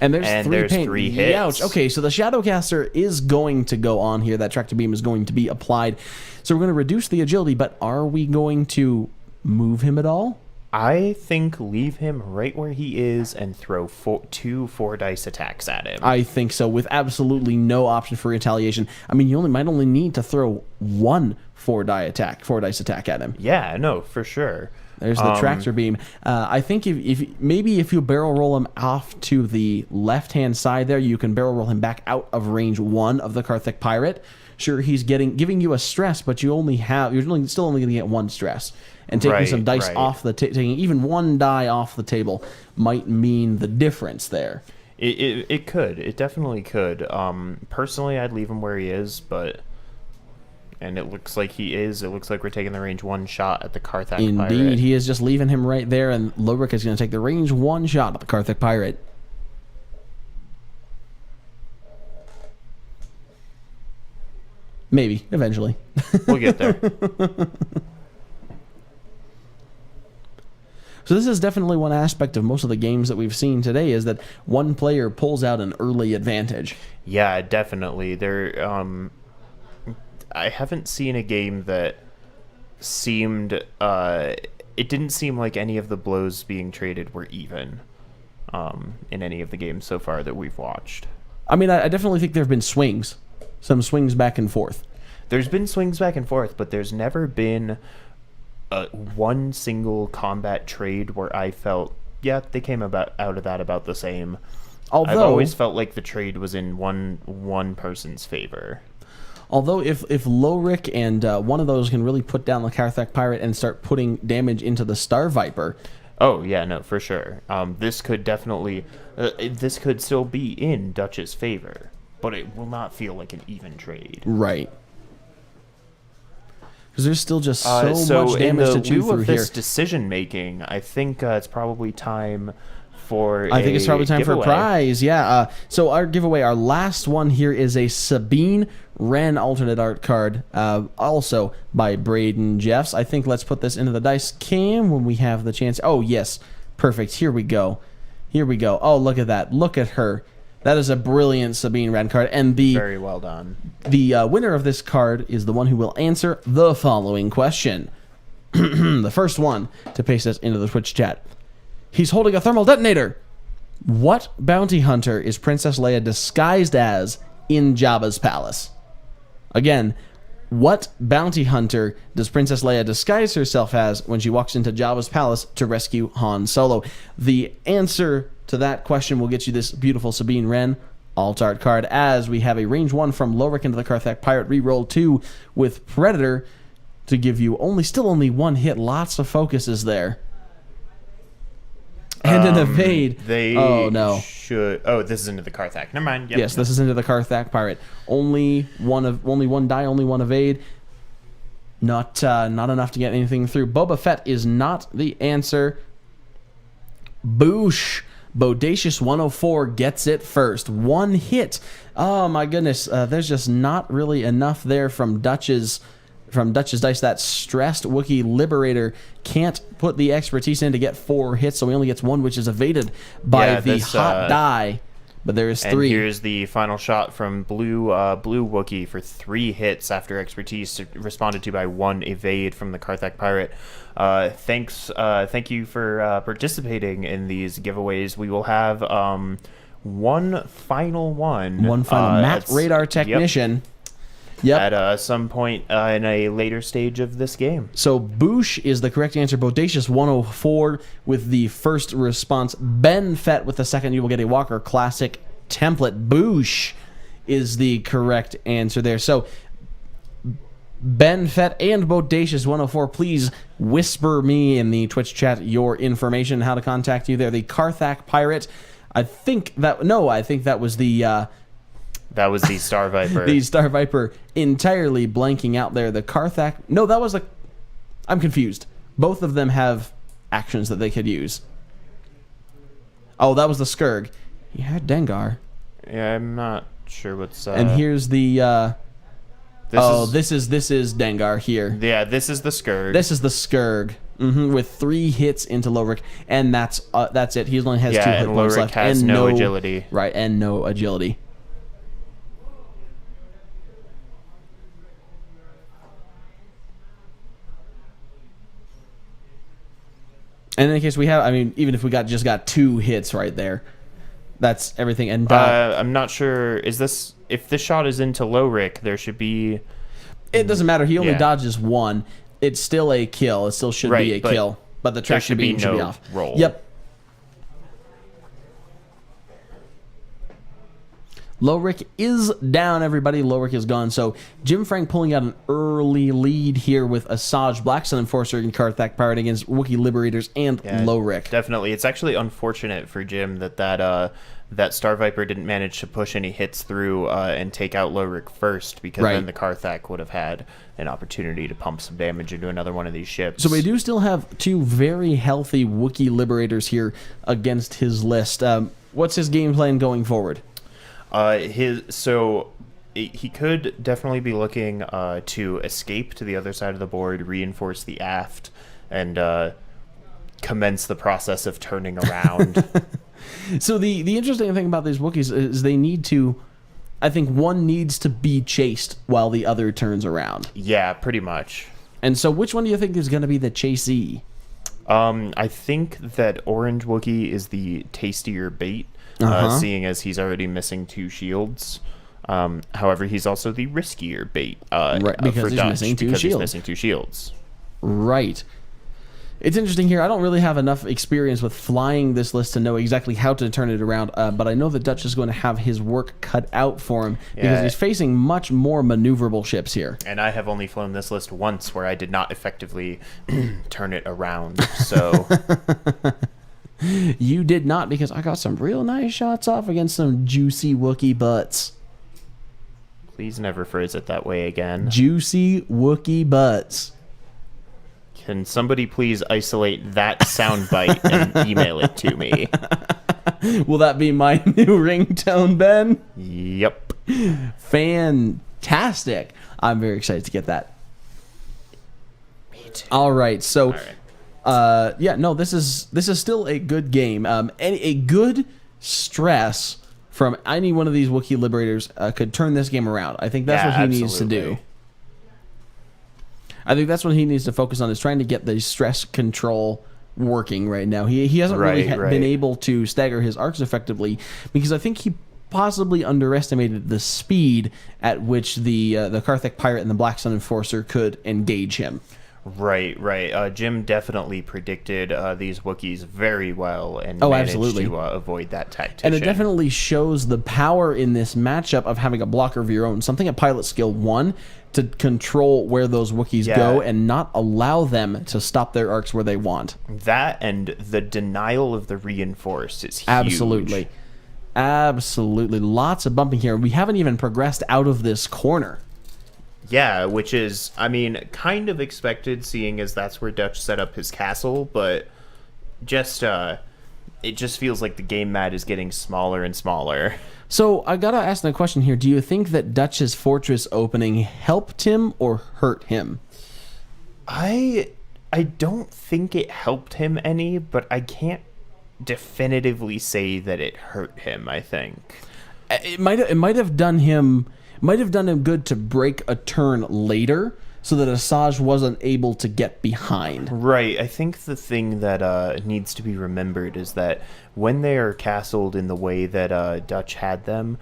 And there's 3 hits. Ouch. Okay, so the Shadowcaster is going to go on here. That Tractor Beam is going to be applied. So we're going to reduce the agility, but are we going to move him at all? I think leave him right where he is and throw 2 4-dice attacks at him. I think so, with absolutely no option for retaliation. I mean, you might only need to throw 1 4-dice attack at him. Yeah, no, for sure. There's the Tractor Beam. I think if you barrel roll him off to the left-hand side there, you can barrel roll him back out of range 1 of the Karthak Pirate. Sure, he's giving you a stress, but you're still only going to get 1 stress. And taking some dice off taking even 1 die off the table might mean the difference there. It could. It definitely could. Personally, I'd leave him where he is, but... And it looks like he is. It looks like we're taking the range 1 shot at the Karthak Pirate. Indeed, he is just leaving him right there, and Lowrick is going to take the range 1 shot at the Karthak Pirate. Maybe, eventually. We'll get there. So this is definitely one aspect of most of the games that we've seen today, is that one player pulls out an early advantage. Yeah, definitely. I haven't seen a game that seemed... it didn't seem like any of the blows being traded were even in any of the games so far that we've watched. I mean, I definitely think there have been swings. Some swings back and forth. There's been swings back and forth, but there's never been one single combat trade where I felt, yeah, they came out of that about the same. Although, I've always felt like the trade was in one person's favor. Although if Lowrick and one of those can really put down the Karthak Pirate and start putting damage into the Star Viper... Oh, yeah, no, for sure. This could definitely... this could still be in Duhtch's favor, but it will not feel like an even trade. Right. Because there's still just so much damage to chew through of this here. decision making, I think it's probably time for I think it's probably time giveaway. for a prize. Yeah. So our giveaway, our last one here is a Sabine Wren alternate art card, also by Braden Jeffs. I think let's put this into the dice cam when we have the chance. Oh, yes. Perfect. Here we go. Here we go. Oh, look at that. Look at her. That is a brilliant Sabine Wren card. And Very well done. the winner of this card is the one who will answer the following question. The first one to paste this into the Twitch chat. He's holding a thermal detonator. What bounty hunter is Princess Leia disguised as in Jabba's palace? Again, what bounty hunter does Princess Leia disguise herself as when she walks into Jabba's palace to rescue Han Solo? The answer to that question will get you this beautiful Sabine Wren alt art card, as we have a range 1 from Lowrick into the Carthak Pirate, reroll 2 with Predator to give you still only one hit. Lots of focuses there. And an evade. Oh, no. Oh, this is into the Carthak. Never mind. Yep. Yes, this is into the Carthak Pirate. Only one die, only one evade. Not enough to get anything through. Boba Fett is not the answer. Boosh. Bodacious 104 gets it first. One hit. Oh my goodness. There's just not really enough there from Duhtch's dice. That stressed Wookiee Liberator can't put the expertise in to get 4 hits, so he only gets 1, which is evaded by the hot die. But there is 3. And here's the final shot from Blue Wookiee for 3 hits after expertise responded to by 1 evade from the Carthak Pirate. Thank you for participating in these giveaways. We will have one final Matt Radar Technician. Yep. At some point in a later stage of this game. So Boosh is the correct answer. Bodacious 104 with the first response. Ben Fett with the second. You will get a Walker Classic template. Boosh is the correct answer there. So Ben Fett and Bodacious 104, please whisper me in the Twitch chat your information, how to contact you there. The Carthak Pirate. I think that was the... That was the Star Viper. The Star Viper entirely blanking out there. The Carthak... No, that was I'm confused. Both of them have actions that they could use. Oh, that was the Skurg. He had Dengar. Yeah, I'm not sure what's... And here's the... This is Dengar here. Yeah, this is the Skurg. This is the Skurg. With 3 hits into Lowrick, and that's it. He only has 2 hit points left. Has and no agility. Right, and no agility. And in any case, we have, even if we just got 2 hits right there, that's everything. And I'm not sure, if this shot is into Lowrick, there should be... It doesn't matter. He only dodges 1. It's still a kill. It still should be a kill. But the track should be off. Roll. Yep. Lowrick is down, everybody. Lowrick is gone. So Jim Frank pulling out an early lead here with Asajj, Black Sun Enforcer, and Carthak Pirate against Wookiee Liberators and Lowrick. Definitely. It's actually unfortunate for Jim that Star Viper didn't manage to push any hits through and take out Lowrick first, because then the Carthak would have had an opportunity to pump some damage into another one of these ships. So we do still have 2 very healthy Wookiee Liberators here against his list. What's his game plan going forward? He could definitely be looking to escape to the other side of the board, reinforce the aft, and commence the process of turning around. So the interesting thing about these Wookiees is they need to... I think one needs to be chased while the other turns around. Yeah, pretty much. And so which one do you think is going to be the chasee? I think that Orange Wookiee is the tastier bait, seeing as he's already missing 2 shields. However, he's also the riskier bait because he's missing 2 shields. Right. It's interesting here. I don't really have enough experience with flying this list to know exactly how to turn it around, but I know that Duhtch is going to have his work cut out for him because he's facing much more maneuverable ships here. And I have only flown this list once where I did not effectively turn it around, so... You did not, because I got some real nice shots off against some juicy Wookiee butts. Please never phrase it that way again. Juicy Wookie butts. Can somebody please isolate that soundbite and email it to me? Will that be my new ringtone, Ben? Yep. Fantastic. I'm very excited to get that. Me too. All right, so All right. this is still a good game. A good stress from any one of these Wookiee liberators could turn this game around. I think that's what he needs to do. I think that's what he needs to focus on, is trying to get the stress control working right now. He hasn't really been able to stagger his arcs effectively, because I think he possibly underestimated the speed at which the Karthik Pirate and the Black Sun Enforcer could engage him. Right. Jim definitely predicted these Wookiees very well and managed to avoid that tactician. And it definitely shows the power in this matchup of having a blocker of your own, something at Pilot Skill 1, to control where those Wookiees go and not allow them to stop their arcs where they want. That and the denial of the reinforced is huge. Absolutely. Lots of bumping here. We haven't even progressed out of this corner. Yeah, which is, I mean, kind of expected, seeing as that's where Duhtch set up his castle, but just, it just feels like the game mat is getting smaller and smaller. So I gotta ask the question here: do you think that Duhtch's fortress opening helped him or hurt him? I don't think it helped him any, but I can't definitively say that it hurt him. I think it might have done him good to break a turn later, so that Asajj wasn't able to get behind. Right. I think the thing that needs to be remembered is that when they are castled in the way that Duhtch had them,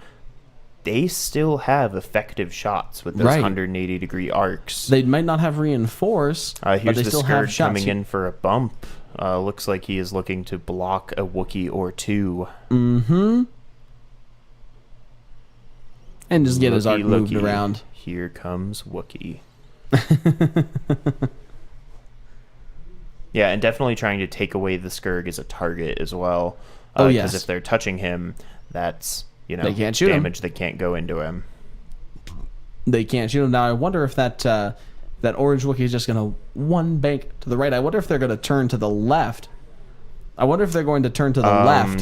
they still have effective shots with those 180-degree arcs. They might not have reinforce, but they still have shots. Coming in for a bump. Looks like he is looking to block a Wookiee or two. Mm-hmm. And just get his arc moved around. Here comes Wookiee. Yeah, and definitely trying to take away the Skurg as a target as well. Because if they're touching him, that's, they can't shoot damage that can't go into him. They can't shoot him. Now, I wonder if that orange Wookiee is just going to one bank to the right. I wonder if they're going to turn to the left.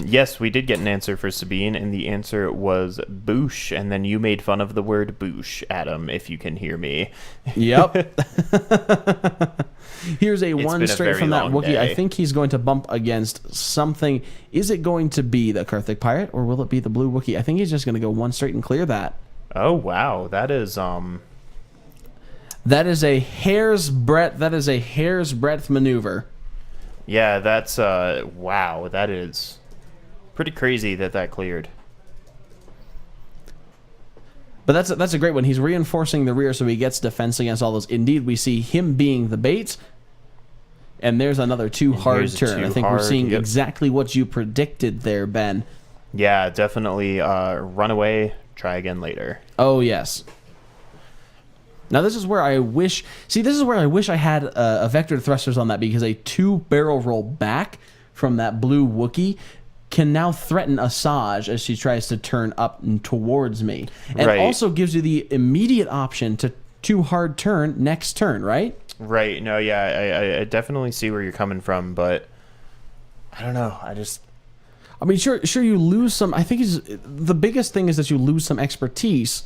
Yes, we did get an answer for Sabine, and the answer was boosh, and then you made fun of the word boosh, Adam, if you can hear me. Yep. Here's one straight from that Wookiee. Day. I think he's going to bump against something. Is it going to be the Karthik Pirate, or will it be the blue Wookiee? I think he's just going to go one straight and clear that. Oh, wow. That is a hair's breadth maneuver. Yeah, that's, wow, that is pretty crazy that cleared. But that's a great one. He's reinforcing the rear so he gets defense against all those. Indeed, we see him being the bait, and there's another hard turn. I think we're seeing exactly what you predicted there, Ben. Yeah, definitely run away, try again later. Oh, yes. Now this is where I wish I had a vector thrusters on that, because a 2-barrel roll back from that blue Wookiee can now threaten Asajj as she tries to turn up and towards me. And also gives you the immediate option to 2-hard turn next turn, right? Right. No, yeah, I definitely see where you're coming from, but I don't know. I mean, sure you lose some. I think the biggest thing is that you lose some expertise.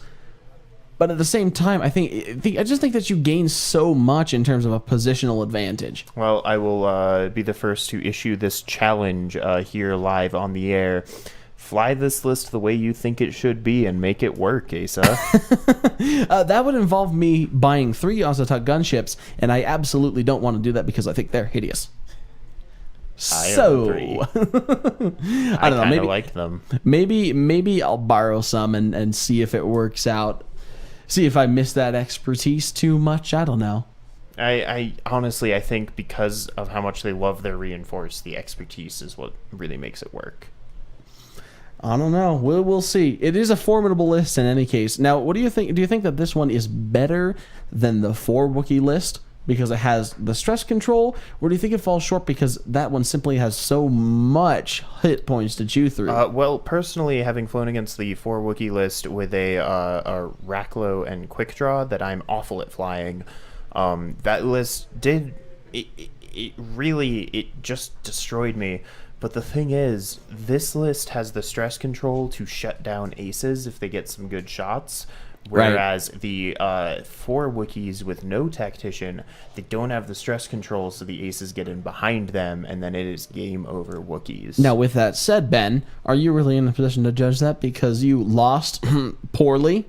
But at the same time, I just think that you gain so much in terms of a positional advantage. Well, I will be the first to issue this challenge here live on the air. Fly this list the way you think it should be and make it work, Asa. That would involve me buying 3 Asajj gunships, and I absolutely don't want to do that because I think they're hideous. I don't know. Maybe like them. Maybe I'll borrow some and see if it works out. See if I miss that expertise too much. I don't know. I honestly, I think because of how much they love their reinforced, the expertise is what really makes it work. I don't know. We'll see. It is a formidable list in any case. Now, what do you think? Do you think that this one is better than the 4 Wookiee list, because it has the stress control, or do you think it falls short because that one simply has so much hit points to chew through? Well, personally, having flown against the 4 Wookiee list with a Raklo and Quick Draw that I'm awful at flying, that list did... It really just destroyed me. But the thing is, this list has the stress control to shut down aces if they get some good shots. Whereas the 4 Wookiees with no tactician, they don't have the stress control, so the aces get in behind them, and then it is game over Wookiees. Now, with that said, Ben, are you really in a position to judge that because you lost poorly?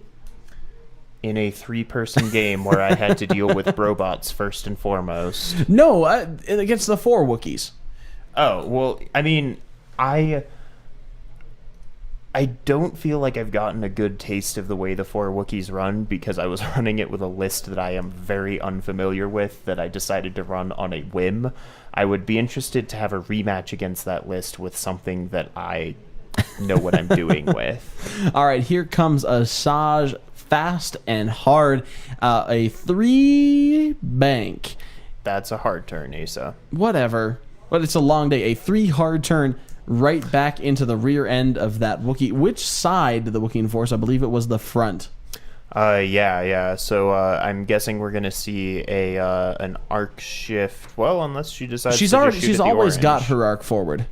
In a 3-person game where I had to deal with Brobots first and foremost. No, against the 4 Wookiees. Oh, well, I mean, I don't feel like I've gotten a good taste of the way the 4 Wookiees run because I was running it with a list that I am very unfamiliar with that I decided to run on a whim. I would be interested to have a rematch against that list with something that I know what I'm doing with. All right, here comes Asajj, fast and hard, a 3 bank. That's a hard turn, Asa. Whatever. But it's a long day. A 3 hard turn right back into the rear end of that Wookiee. Which side did the Wookiee enforce? I believe it was the front. Yeah. So I'm guessing we're gonna see an arc shift. Well, unless she decides she's to always orange. got her arc forward.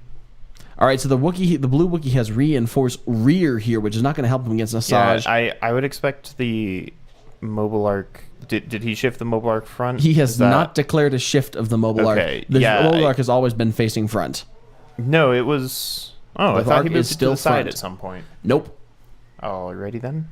All right, so the blue Wookiee has reinforced rear here, which is not going to help him against Asajj. Yeah, I would expect the mobile arc. Did he shift the mobile arc front? He has not declared a shift of the mobile arc. The mobile arc has always been facing front. No, it was... Oh, I thought he moved it to the side at some point. Nope. Alrighty then.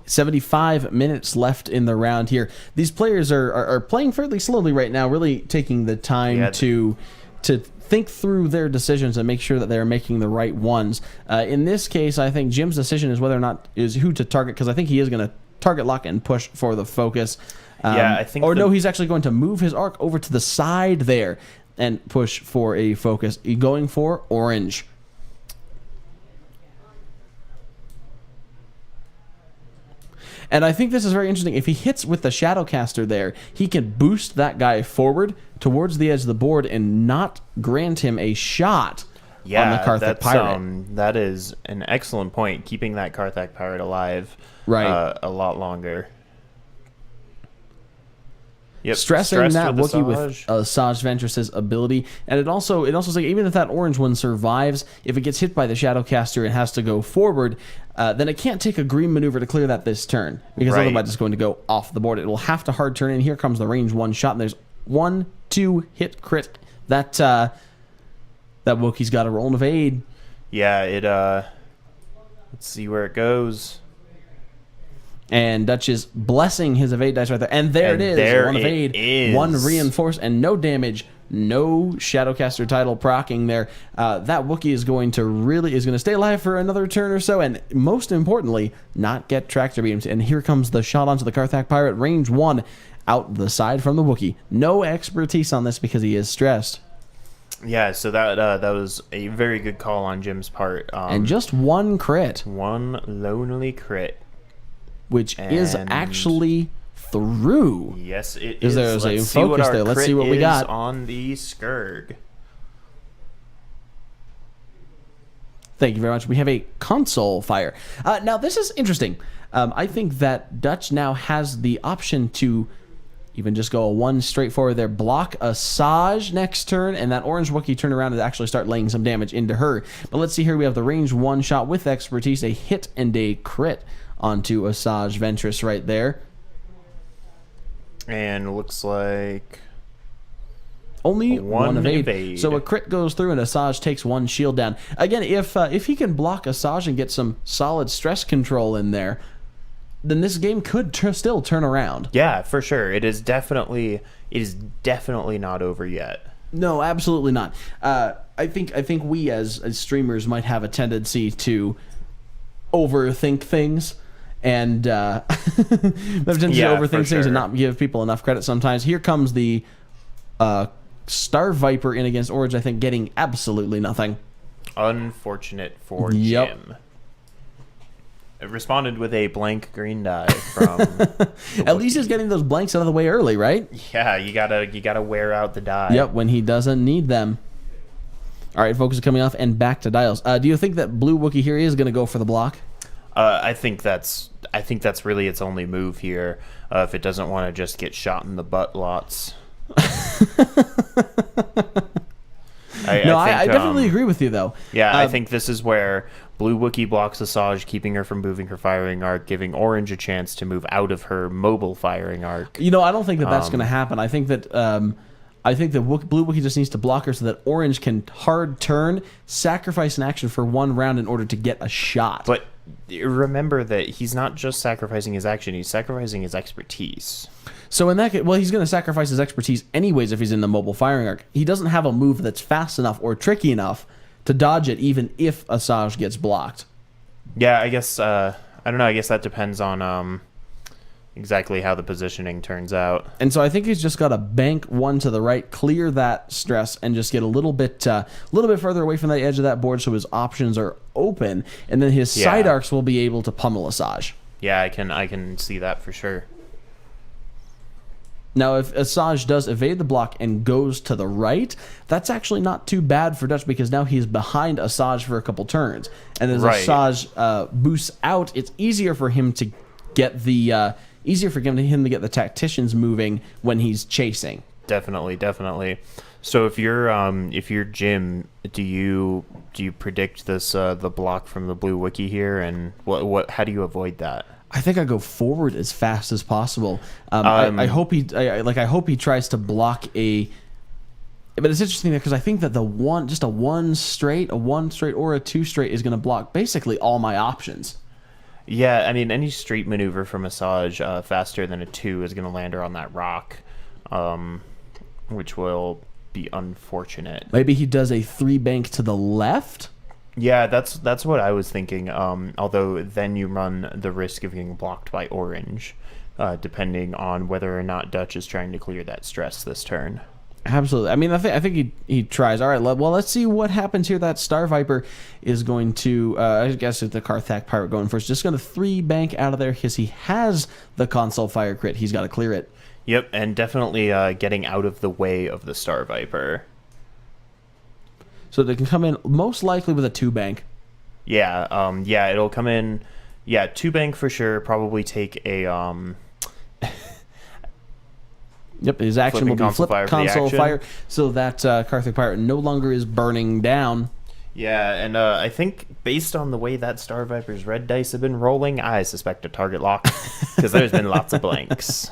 .75 minutes left in the round here. These players are playing fairly slowly right now, really taking the time to think through their decisions and make sure that they're making the right ones. In this case, I think Jim's decision is whether or not is who to target, because I think he is going to target lock and push for the focus. I think... no, he's actually going to move his arc over to the side there and push for a focus. Going for orange. And I think this is very interesting. If he hits with the Shadowcaster there, he can boost that guy forward towards the edge of the board and not grant him a shot on the Karthak Pirate. That is an excellent point, keeping that Karthak Pirate alive a lot longer. Yep, stressing that Wookiee with Asajj Ventress's ability, and it also says even if that orange one survives, if it gets hit by the Shadowcaster and has to go forward, then it can't take a green maneuver to clear that this turn, because otherwise it's going to go off the board. It will have to hard turn in. Here comes the range 1 shot, and there's 1, 2 hit crit. That Wookiee's got a roll and evade. Yeah, let's see where it goes. And Duhtch is blessing his evade dice right there. And there it is. There 1 evade, 1 reinforce, and no damage. No Shadowcaster title proccing there. That Wookiee is going to stay alive for another turn or so, and most importantly, not get tractor beams. And here comes the shot onto the Karthak Pirate, range 1, out the side from the Wookiee. No expertise on this because he is stressed. Yeah, so that was a very good call on Jim's part. And just 1 crit. 1 lonely crit. Which is actually through. Yes, it is. There's a focus there. Let's see what we got on the Skurg. Thank you very much. We have a console fire. Now, this is interesting. I think that Duhtch now has the option to even just go a 1 straight forward there, block Asajj next turn, and that orange Wookiee turn around and actually start laying some damage into her. But let's see here. We have the range 1 shot with expertise, a hit and a crit onto Asajj Ventress right there. And looks like only 1 evade. So a crit goes through and Asajj takes 1 shield down. Again, if he can block Asajj and get some solid stress control in there, then this game could still turn around. Yeah, for sure. It is definitely not over yet. No, absolutely not. I think we as streamers might have a tendency to overthink things. And overthink things and not give people enough credit sometimes. Here comes the Star Viper in against Orange, I think, getting absolutely nothing. Unfortunate for Jim. It responded with a blank green die from. At least he's getting those blanks out of the way early, right? Yeah, you gotta wear out the die. Yep, when he doesn't need them. All right, focus is coming off and back to Dials. Do you think that blue Wookiee here is going to go for the block? I think that's really its only move here. If it doesn't want to just get shot in the butt lots. I definitely agree with you, though. Yeah, I think this is where blue Wookiee blocks Asajj, keeping her from moving her firing arc, giving orange a chance to move out of her mobile firing arc. I don't think that that's going to happen. I think that blue Wookiee just needs to block her so that orange can hard turn, sacrifice an action for one round in order to get a shot. But remember that he's not just sacrificing his action; he's sacrificing his expertise. So in that case, he's going to sacrifice his expertise anyways if he's in the mobile firing arc. He doesn't have a move that's fast enough or tricky enough to dodge it, even if Asajj gets blocked. Yeah, I guess I don't know. I guess that depends on exactly how the positioning turns out. And so I think he's just got to bank one to the right, clear that stress, and just get a little bit further away from the edge of that board so his options are open, and then his side arcs will be able to pummel Asajj. Yeah, I can see that for sure. Now, if Asajj does evade the block and goes to the right, that's actually not too bad for Duhtch because now he's behind Asajj for a couple turns. And as Asajj boosts out, it's easier for him to get the him to get the tacticians moving when he's chasing. Definitely. So if you're Jim, do you predict this the block from the blue Wookiee here, and how do you avoid that? I think I go forward as fast as possible. I hope he tries to block a. But it's interesting because I think that a one straight or a two straight is going to block basically all my options. Yeah, I mean any straight maneuver from Asajj faster than a two is going to land her on that rock, which will be unfortunate. Maybe he does a 3-bank to the left. Yeah, that's what I was thinking. Although then you run the risk of getting blocked by orange, depending on whether or not Duhtch is trying to clear that stress this turn. Absolutely. I mean, I think he tries. All right, well, let's see what happens here. That Star Viper is going to, I guess it's the Karthak Pirate going first. Just going to 3-bank out of there because he has the console fire crit. He's got to clear it. Yep, and definitely getting out of the way of the Star Viper. So they can come in most likely with a 2-bank. Yeah, it'll come in. Yeah, 2-bank for sure. Probably take a. Yep, his action will be flip console fire, so that Karthak Pirate no longer is burning down. Yeah, and I think based on the way that Star Viper's red dice have been rolling, I suspect a target lock because there's been lots of blanks.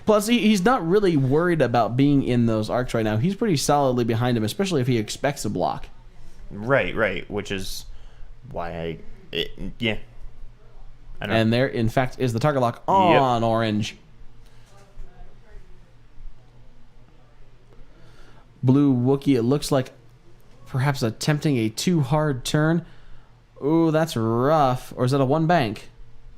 Plus, he's not really worried about being in those arcs right now. He's pretty solidly behind him, especially if he expects a block. Right, which is why I don't And there, in fact, is the target lock on orange. Blue Wookiee, it looks like perhaps attempting a too hard turn. Ooh, that's rough. Or is that a 1-bank?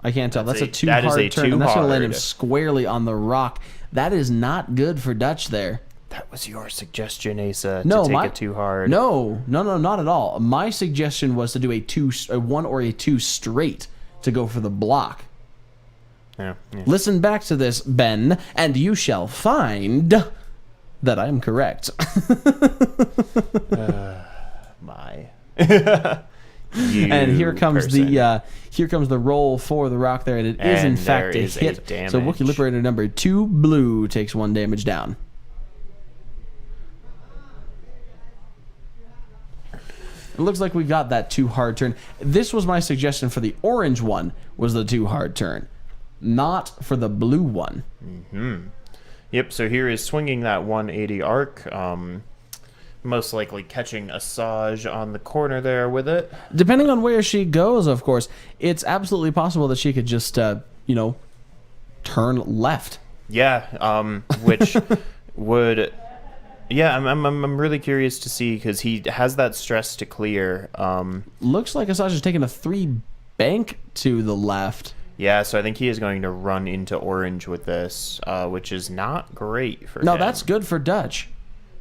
I can't tell. That's a too hard turn, and that's going to land him squarely on the rock. That is not good for Duhtch there. That was your suggestion, Asa, to take it too hard. No, not at all. My suggestion was to do a 1 or a 2 straight to go for the block. Yeah. Listen back to this, Ben, and you shall find that I am correct. And here comes the roll for the rock there, and it is in fact a hit. So Wookiee Liberator number 2, blue, takes 1 damage down. It looks like we got that too hard turn. This was my suggestion for the orange one, was the too hard turn, not for the blue one. Mm-hmm. Yep, so here is swinging that 180 arc. Most likely catching Asajj on the corner there with it. Depending on where she goes, of course, it's absolutely possible that she could just, turn left. Yeah, which would... Yeah, I'm really curious to see because he has that stress to clear. Looks like Asajj is taking a 3-bank to the left. Yeah, so I think he is going to run into orange with this, which is not great for him. No, that's good for Duhtch.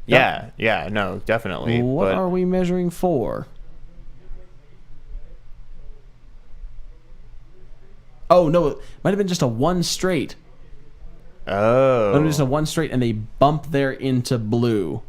Yeah, no, definitely. What are we measuring for? Oh, no, it might have been just a 1 straight. Oh. It might have been just a 1 straight, and they bump there into blue.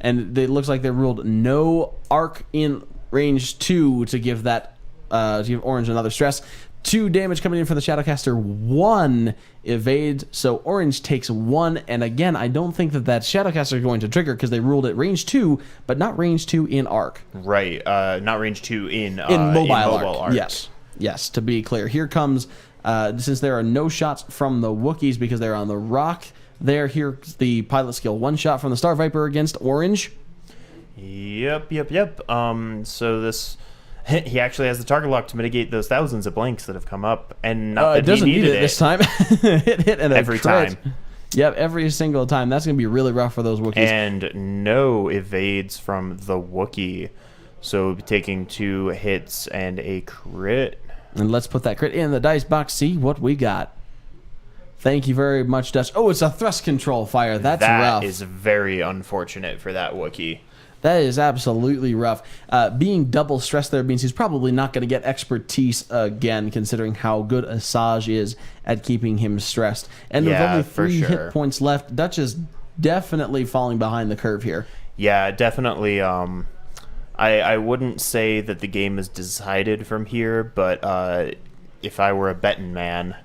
And it looks like they ruled no arc in range 2 to give that to give orange another stress. 2 damage coming in for the Shadowcaster, 1 evade, so orange takes 1. And again, I don't think that Shadowcaster is going to trigger because they ruled it range 2, but not range 2 in arc. Right, not range 2 in mobile arc. Yes, to be clear. Here comes, since there are no shots from the Wookiees because they're on the rock there, here's the pilot skill 1 shot from the Star Viper against orange. Yep. So this... He actually has the target lock to mitigate those thousands of blanks that have come up, and not that it doesn't he need needed it this time. hit and every crit. time. Yep, every single time. That's going to be really rough for those Wookiees. And no evades from the Wookiee, so taking 2 hits and a crit. And let's put that crit in the dice box. See what we got. Thank you very much, Duhtch. Oh, it's a thrust control fire. That's rough. That is very unfortunate for that Wookiee. That is absolutely rough. Being double stressed there means he's probably not going to get expertise again, considering how good Asajj is at keeping him stressed. And with only 3 hit points left, Duhtch is definitely falling behind the curve here. Yeah, definitely. I wouldn't say that the game is decided from here, but if I were a betting man,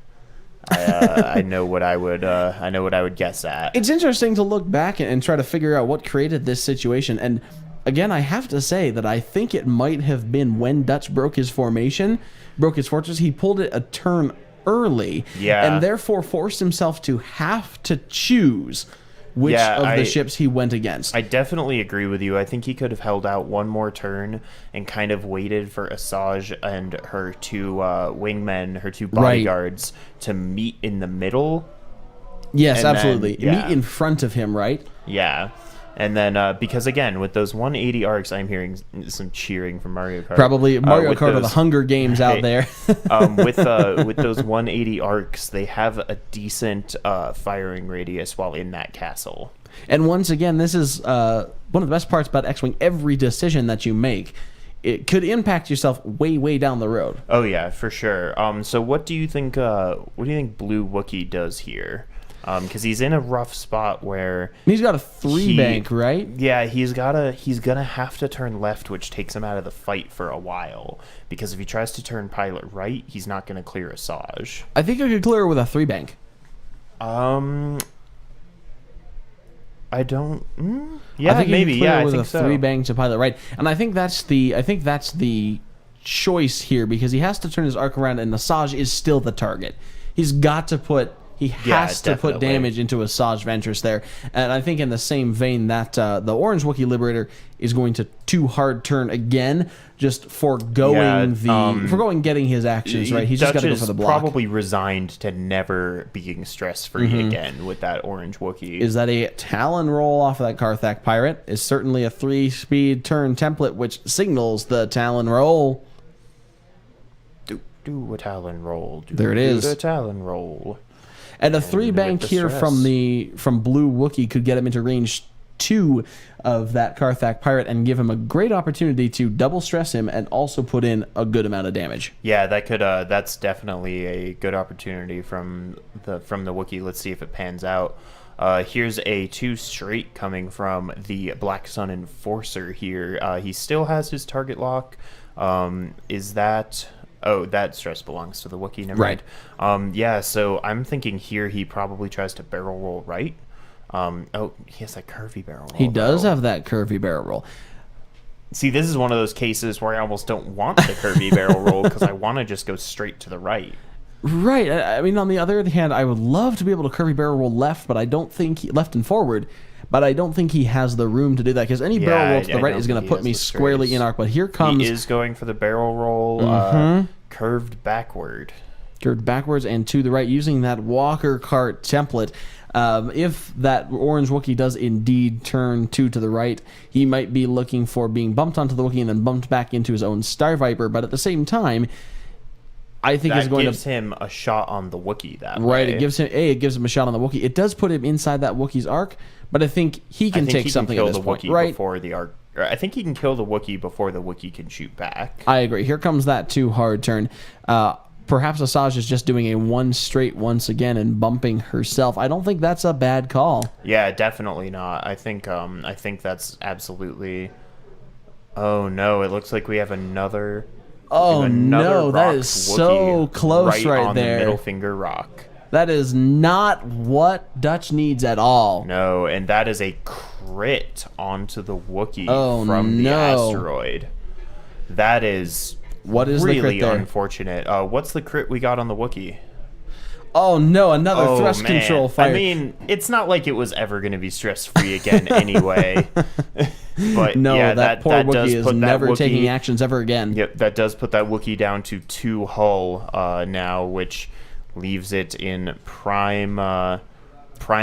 I know what I would guess at. It's interesting to look back and try to figure out what created this situation. And again, I have to say that I think it might have been when Duhtch broke his formation, broke his fortress. He pulled it a turn early, and therefore forced himself to have to choose which of the ships he went against. I definitely agree with you. I think he could have held out one more turn and kind of waited for Asajj and her 2 wingmen, her 2 bodyguards, to meet in the middle. Yes, absolutely. Meet in front of him, right? Yeah. And then, because again, with those 180 arcs, I'm hearing some cheering from Mario Kart. Probably Mario Kart or the Hunger Games out there. With those 180 arcs, they have a decent firing radius while in that castle. And once again, this is one of the best parts about X-Wing. Every decision that you make, it could impact yourself way, way down the road. Oh yeah, for sure. So what do you think? What do you think Blue Wookiee does here? Because he's in a rough spot where he's got a 3 bank, right? Yeah, he's gonna have to turn left, which takes him out of the fight for a while. Because if he tries to turn pilot right, he's not gonna clear Asajj. I think I could clear with a 3 bank. I don't. Yeah, I think maybe. Yeah, with I think a 3 bank to pilot right, and I think that's the choice here because he has to turn his arc around, and Asajj is still the target. He's got to put. He has to put damage into Asajj Ventress there. And I think in the same vein that the Orange Wookiee Liberator is going to 2 hard turn again, just foregoing getting his actions, right? He's just got to go for the block. Probably resigned to never being stress-free again with that Orange Wookiee. Is that a Talon roll off of that Karthak Pirate? Is certainly a 3-speed turn template, which signals the Talon roll. Do a Talon roll. There it is. Do a Talon roll. And a 3 bank here from Blue Wookiee could get him into range 2 of that Karthak Pirate and give him a great opportunity to double stress him and also put in a good amount of damage. Yeah, that could that's definitely a good opportunity from the Wookiee. Let's see if it pans out. Here's a 2 straight coming from the Black Sun Enforcer here. He still has his target lock. Is that... Oh, that stress belongs to the Wookiee, never mind. Yeah, so I'm thinking here he probably tries to barrel roll right. Oh, he has that curvy barrel roll. He does have that curvy barrel roll. See, this is one of those cases where I almost don't want the curvy barrel roll because I want to just go straight to the right. Right. I mean, on the other hand, I would love to be able to curvy barrel roll left, but I don't think left and forward. But I don't think he has the room to do that because any barrel roll to the right is going to put me squarely in arc. But here comes... He is going for the barrel roll curved backward. Curved backwards and to the right using that Walker Cart template. If that Orange Wookiee does indeed turn 2 to the right, he might be looking for being bumped onto the Wookiee and then bumped back into his own Star Viper. But at the same time... I think that gives him a shot on the Wookiee that way. Right, it gives him a shot on the Wookiee. It does put him inside that Wookiee's arc, but I think he can take something at this point, right? Before the arc I think he can kill the Wookiee before the Wookiee can shoot back. I agree. Here comes that too hard turn. Perhaps Asajj is just doing a 1 straight once again and bumping herself. I don't think that's a bad call. Yeah, definitely not. I think that's absolutely. Oh no! It looks like we have another. Oh no! That rock is so Wookiee close right on there. The middle finger rock. That is not what Duhtch needs at all. No, and that is a crit onto the Wookiee Oh, from the no. asteroid. That is What is the really crit there? unfortunate. What's the crit we got on the Wookiee? Oh no! Another thrust man. control fire. I mean, it's not like it was ever going to be stress-free again anyway. But no, yeah, that poor that Wookiee does is put that never Wookiee, taking actions ever again. Yep, that does put that Wookiee down to 2 hull now, which leaves it in prime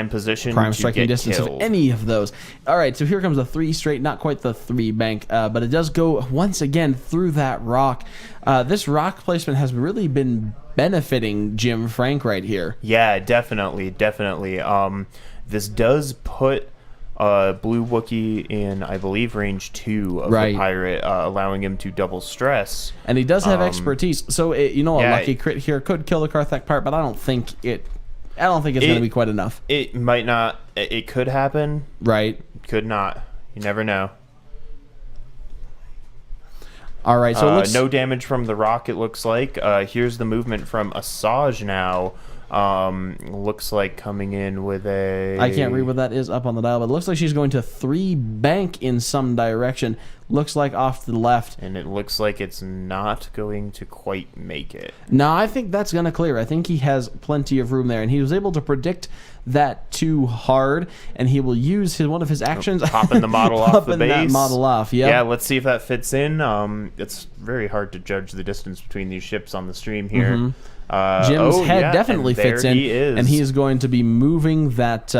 position, Prime to striking get distance killed. of any of those. All right, so here comes a 3 straight, not quite the 3 bank, but it does go once again through that rock. This rock placement has really been benefiting Jim Frank right here. Yeah, definitely. This does put Blue Wookiee in, I believe, range 2 of Right. the pirate, allowing him to double stress. And he does have expertise, so a yeah, lucky crit here could kill the Karthak pirate, but I don't think it's going to be quite enough. It might not. It could happen. Right. Could not. You never know. All right, so it looks no damage from the rock, it looks like. Here's the movement from Asajj now. Looks like coming in with a... I can't read what that is up on the dial, but it looks like she's going to 3 bank in some direction. Looks like off to the left. And it looks like it's not going to quite make it. No, I think that's going to clear. I think he has plenty of room there, and he was able to predict that too hard, and he will use one of his actions. Popping the model off the base. That model off, yep. Yeah, let's see if that fits in. It's very hard to judge the distance between these ships on the stream here. Jim's head definitely and fits there in, he is. and he is going to be moving that.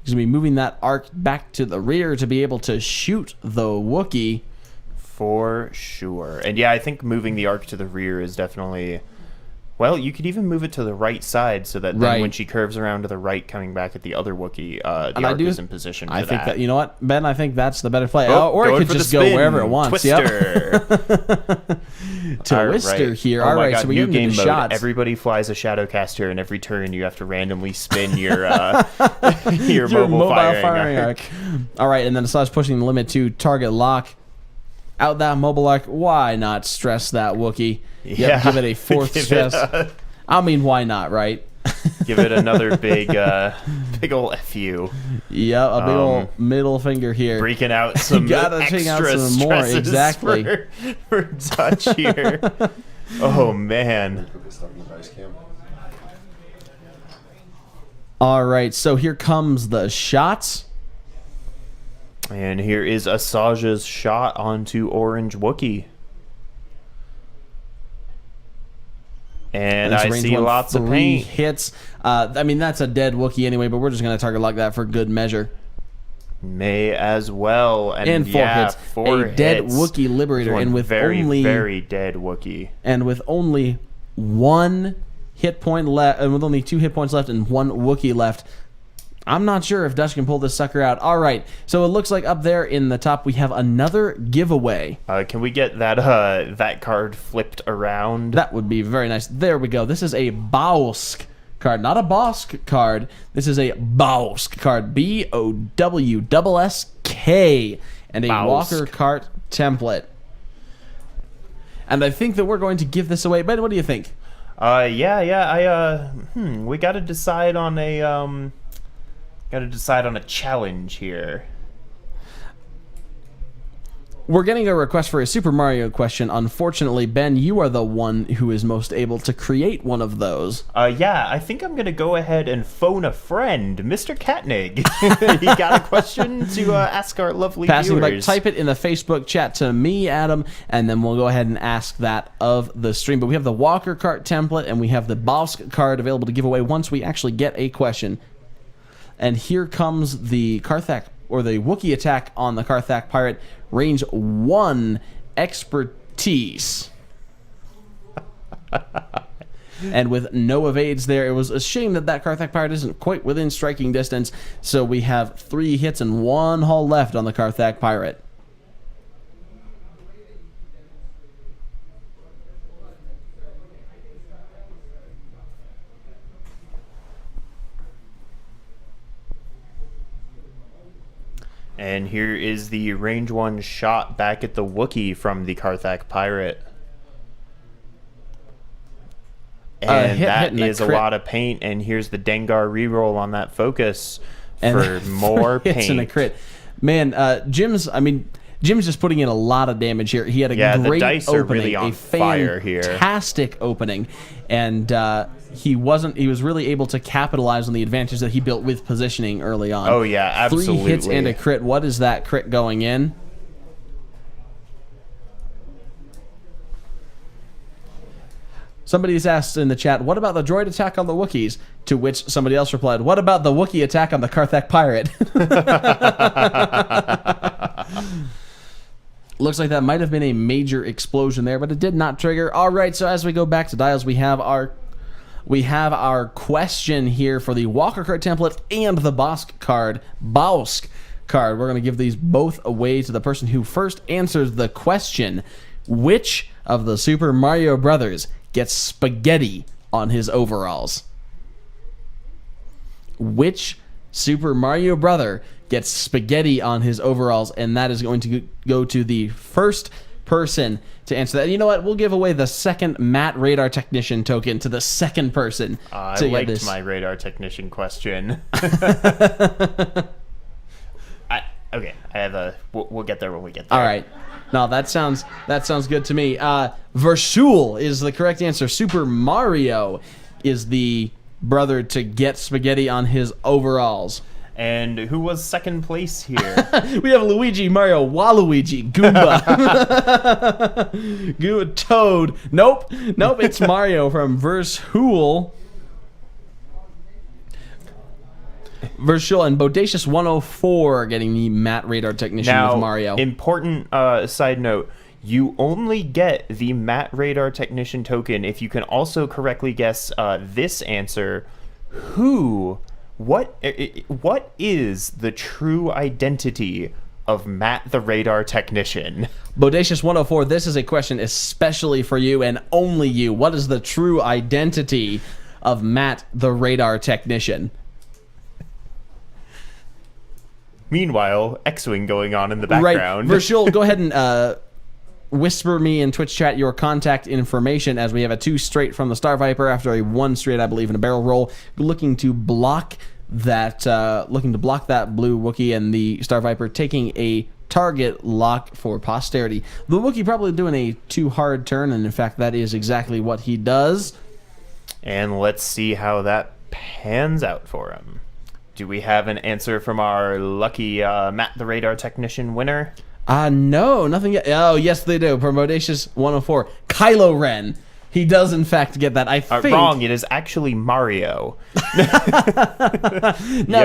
He's going to be moving that arc back to the rear to be able to shoot the Wookiee. For sure. And yeah, I think moving the arc to the rear is definitely... Well, you could even move it to the right side so that then when she curves around to the right, coming back at the other Wookiee, the arc is in position for I think that, you know what, Ben, I think that's the better play. Or it going could for the just go spin. wherever it wants. Twister. Twister here. Oh All my right, God, so we new get game into mode. shots. Everybody flies a Shadowcaster, and every turn you have to randomly spin your your Your mobile firing arc. All right, and then Asajj pushing the limit to target lock. Out that mobile arc. Why not stress that Wookiee? Yep, Yeah. give it a 4th stress. I mean, why not, right? Give it another big ol' FU. Yeah, a big old middle finger here. Breaking out some Gotta extra take out some more, stresses exactly. for Duhtch here. Oh, man. Put this stuff in the dice cam. All right, so here comes the shots. And here is Asajj's shot onto Orange Wookiee. And I Range see one, lots of 3 paint. hits. I mean, that's a dead Wookiee anyway, but we're just going to target lock that for good measure. May as well. And 4 hits. 4 a dead hits. Wookiee liberator, One and with very dead Wookiee. And with only 1 hit point left, and with only 2 hit points left and 1 Wookiee left, I'm not sure if Duhtch can pull this sucker out. All right, so it looks like up there in the top we have another giveaway. Can we get that that card flipped around? That would be very nice. There we go. This is a Bowsk card, not a Bosk card. This is a Bowsk card, BOWSSK, and a Bowsk. Walker cart template. And I think that we're going to give this away. Ben, what do you think? Yeah. We got to decide on a challenge here. We're getting a request for a Super Mario question. Unfortunately, Ben, you are the one who is most able to create one of those. Yeah, I think I'm going to go ahead and phone a friend, Mr. Katnig. He got a question to ask our lovely Passing viewers. by, type it in the Facebook chat to me, Adam, and then we'll go ahead and ask that of the stream. But we have the Walker cart template, and we have the Bowsk card available to give away once we actually get a question. And here comes the Karthak, or the Wookiee attack on the Karthak pirate. Range 1 expertise. And with no evades there, it was a shame that Karthak pirate isn't quite within striking distance. So we have 3 hits and 1 hull left on the Karthak pirate. And here is the range 1 shot back at the Wookiee from the Karthak Pirate. And that is a lot of paint. And here's the Dengar reroll on that focus for more paint. Hits and a crit. Man, Jim's just putting in a lot of damage here. He had a great the dice opening, are really on fire here. Fantastic opening, and he was really able to capitalize on the advantage that he built with positioning early on. Oh yeah, absolutely. 3 hits and a crit. What is that crit going in? Somebody's asked in the chat, what about the droid attack on the Wookiees? To which somebody else replied, what about the Wookiee attack on the Karthak Pirate? Looks like that might have been a major explosion there, but it did not trigger. All right, so as we go back to Dials, we have our question here for the Walker card template and the Bausk card. We're going to give these both away to the person who first answers the question. Which of the Super Mario Brothers gets spaghetti on his overalls? Which Super Mario Brother gets spaghetti on his overalls? And that is going to go to the first person to answer that. And you know what? We'll give away the second Matt Radar Technician token to the second person. I liked my Radar Technician question. We'll get there when we get there. All right. No, that sounds good to me. Vershul is the correct answer. Super Mario is the brother to get spaghetti on his overalls. And who was second place here? We have Luigi, Mario, Waluigi, Goomba, Toad. Nope, it's Mario from Vershul. Vershul and Bodacious 104 getting the Matt Radar Technician with Mario. Important side note, you only get the Matt Radar Technician token if you can also correctly guess this answer. What is the true identity of Matt the Radar Technician? Bodacious 104, this is a question especially for you and only you. What is the true identity of Matt the Radar Technician? Meanwhile, X-Wing going on in the background. Right. Vershul, go ahead and whisper me in Twitch chat your contact information, as we have a 2 straight from the Star Viper after a 1 straight, I believe, in a barrel roll, looking to block that blue Wookiee, and the Star Viper taking a target lock for posterity. The Wookiee probably doing a too hard turn, and in fact that is exactly what he does. And let's see how that pans out for him. Do we have an answer from our lucky Matt the Radar Technician winner? No, nothing yet. Oh, yes, they do. From Bodacious 104, Kylo Ren. He does, in fact, get that. I think. Wrong. It is actually Mario. Now,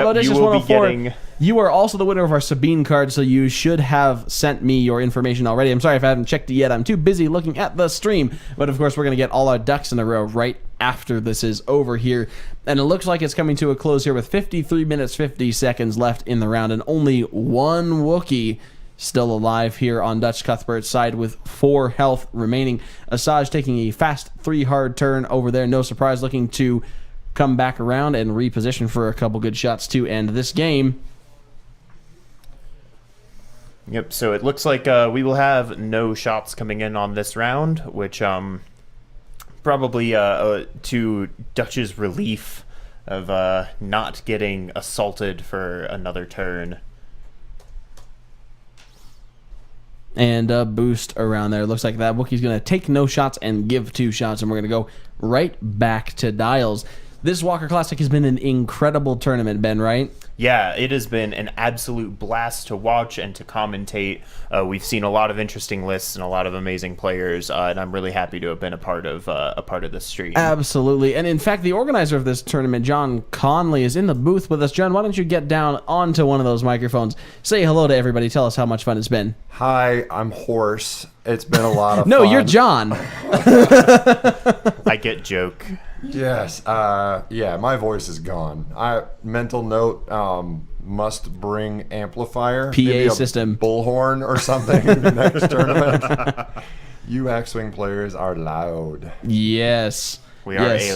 Bodacious 104, you are also the winner of our Sabine card, so you should have sent me your information already. I'm sorry if I haven't checked it yet. I'm too busy looking at the stream. But, of course, we're going to get all our ducks in a row right after this is over here. And it looks like it's coming to a close here with 53 minutes, 50 seconds left in the round, and only one Wookiee still alive here on Duhtch Cuthbert's side with 4 health remaining. Asajj taking a fast 3 hard turn over there. No surprise, looking to come back around and reposition for a couple good shots to end this game. Yep, so it looks like we will have no shots coming in on this round, which probably to Duhtch's relief of not getting assaulted for another turn. And a boost around there. Looks like that Wookiee's going to take no shots and give 2 shots, and we're going to go right back to Dials. This Walker Classic has been an incredible tournament, Ben, right? Yeah, it has been an absolute blast to watch and to commentate. We've seen a lot of interesting lists and a lot of amazing players, and I'm really happy to have been a part of this stream. Absolutely, and in fact, the organizer of this tournament, John Conley, is in the booth with us. John, why don't you get down onto one of those microphones? Say hello to everybody. Tell us how much fun it's been. Hi, I'm Horse. It's been a lot of fun. No, you're John. I get joke. Yes. Yeah, my voice is gone. Mental note, must bring amplifier. PA system. Bullhorn or something next tournament. You X-Wing players are loud. Yes. We are a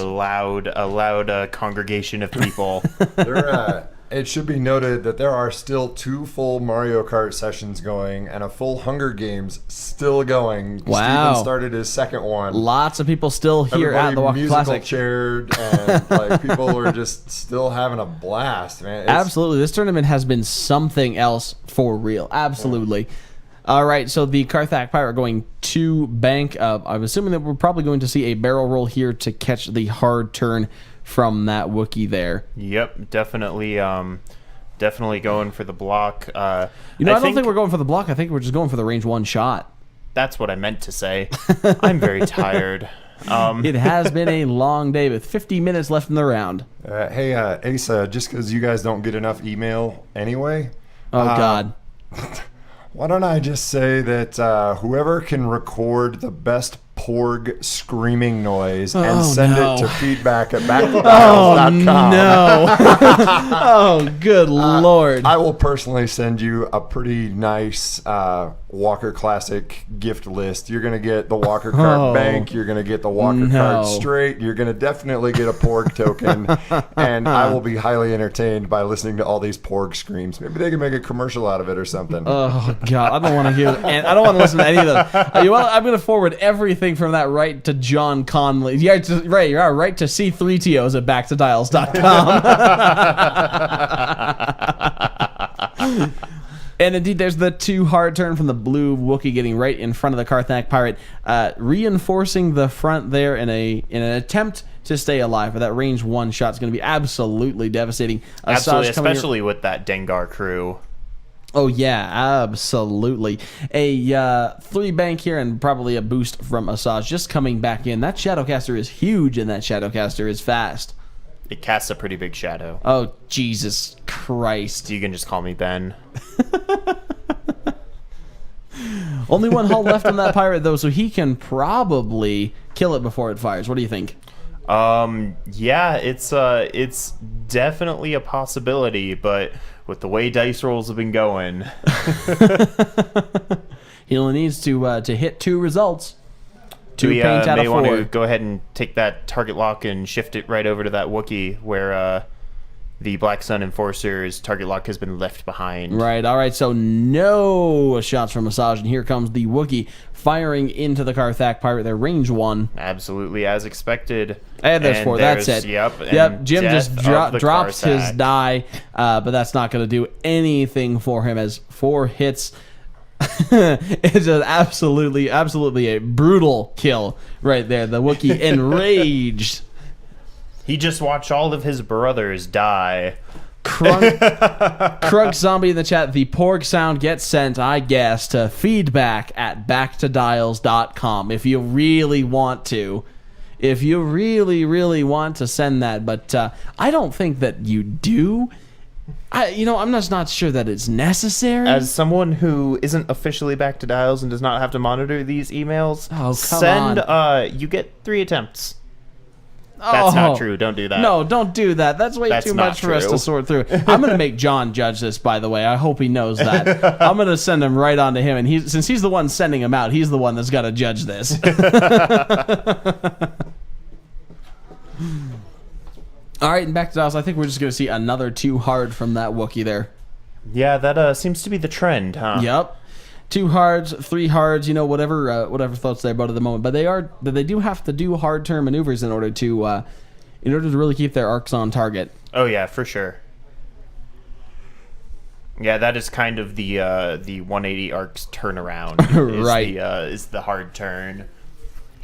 loud congregation of people. They're It should be noted that there are still 2 full Mario Kart sessions going and a full Hunger Games still going. Wow. Steven started his second one. Lots of people still here at the Walker musical Classic. chaired, and like people are just still having a blast, man. Absolutely. This tournament has been something else for real. Absolutely. All right, so the Karthak Pirate going to bank. I'm assuming that we're probably going to see a barrel roll here to catch the hard turn from that Wookiee there. Yep, definitely going for the block. I don't think we're going for the block. I think we're just going for the range 1 shot. That's what I meant to say. I'm very tired. It has been a long day with 50 minutes left in the round. Hey, Asa, just because you guys don't get enough email anyway. Oh, God. Why don't I just say that whoever can record the best Porg screaming noise and send it to feedback at backdials.com. Oh, no. Oh, good Lord. I will personally send you a pretty nice Walker Classic gift list. You're going to get the Walker Kart Bank. You're going to get the Walker Kart Straight. You're going to definitely get a Porg token. And I will be highly entertained by listening to all these Porg screams. Maybe they can make a commercial out of it or something. Oh, God. I don't want to hear and I don't want to listen to any of them. I'm going to forward everything from that right to John Conley. Yeah, right. You're right to C3TOs at backtodials.com. And indeed, there's the 2 hard turn from the blue Wookiee getting right in front of the Karthak Pirate, reinforcing the front there in an attempt to stay alive. But that range 1 shot is going to be absolutely devastating. Absolutely, especially with that Dengar crew. Oh, yeah, absolutely. A 3 bank here and probably a boost from Asajj just coming back in. That Shadowcaster is huge, and that Shadowcaster is fast. It casts a pretty big shadow. Oh, Jesus Christ. You can just call me Ben. Only 1 hull left on that pirate, though, so he can probably kill it before it fires. What do you think? Yeah, it's definitely a possibility, but with the way dice rolls have been going, he only needs to hit 2 results. 2 we paint out may of 4. want to go ahead and take that target lock and shift it right over to that Wookiee where the Black Sun Enforcer's target lock has been left behind. Right, all right, so no shots from Asajj, and here comes the Wookiee firing into the Karthak Pirate. Their range 1. Absolutely, as expected. And there's 4, that's it. Yep, Jim just drops his Karthak. die, but that's not going to do anything for him as 4 hits. It's just absolutely a brutal kill right there. The Wookiee enraged. He just watched all of his brothers die. Crunk Zombie in the chat. The Porg sound gets sent, I guess, to feedback at backtodials.com if you really want to. If you really, really want to send that. But I don't think that you do. I'm just not sure that it's necessary. As someone who isn't officially back to Dials and does not have to monitor these emails, you get 3 attempts. That's not true. Don't do that. No, don't do that. That's way too much for us to sort through. I'm going to make John judge this, by the way. I hope he knows that. I'm going to send him right on to him, and since he's the one sending him out, he's the one that's got to judge this. All right, and back to Dials. I think we're just going to see another 2 hard from that Wookiee there. Yeah, that seems to be the trend, huh? Yep. 2 hards, 3 hards, whatever floats their boat at the moment. But they do have to do hard turn maneuvers in order to really keep their arcs on target. Oh yeah, for sure. Yeah, that is kind of the 180 arcs turnaround. Right. Is the hard turn.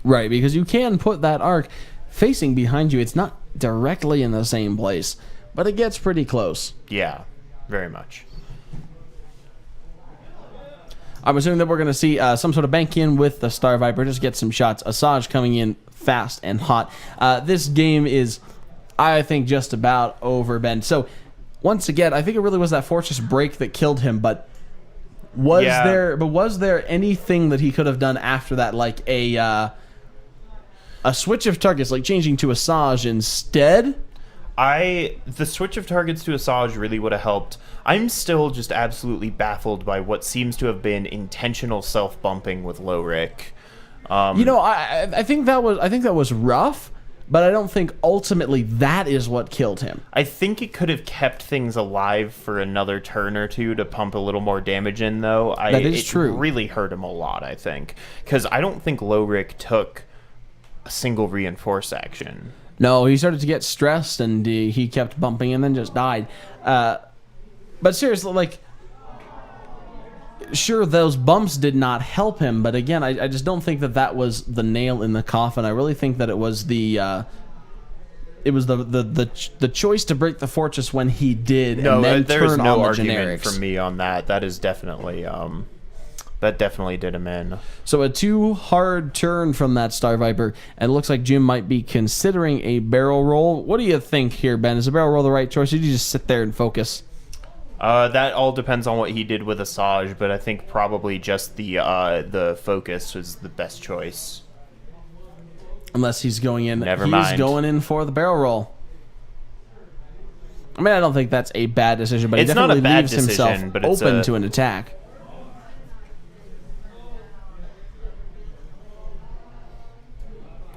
Right, because you can put that arc facing behind you. It's not directly in the same place, but it gets pretty close. Yeah, very much. I'm assuming that we're going to see some sort of bank in with the Star Viper. Just get some shots. Asajj coming in fast and hot. This game is, I think, just about over, Ben. So, once again, I think it really was that Fortress break that killed him, but was there anything that he could have done after that, like a switch of targets, like changing to Asajj instead? The switch of targets to Asajj really would have helped. I'm still just absolutely baffled by what seems to have been intentional self-bumping with Lowrick. I think that was rough, but I don't think ultimately that is what killed him. I think it could have kept things alive for another turn or two to pump a little more damage in, though. That is true. It really hurt him a lot, I think. Because I don't think Lowrick took a single reinforce action. No, he started to get stressed, and he kept bumping and then just died. But seriously, like, sure, those bumps did not help him, but again, I just don't think that was the nail in the coffin. I really think that it was the choice to break the fortress when he did, No, and then there's turn no on the argument generics. from me on that. That is definitely that definitely did him in. So a 2 hard turn from that Star Viper, and it looks like Jim might be considering a barrel roll. What do you think here, Ben? Is a barrel roll the right choice, or did you just sit there and focus? That all depends on what he did with Asajj, but I think probably just the focus was the best choice. Unless he's going in. Never he's mind. Going in for the barrel roll. I mean, I don't think that's a bad decision, but It's he not a definitely bad leaves decision, himself but it's open to an attack.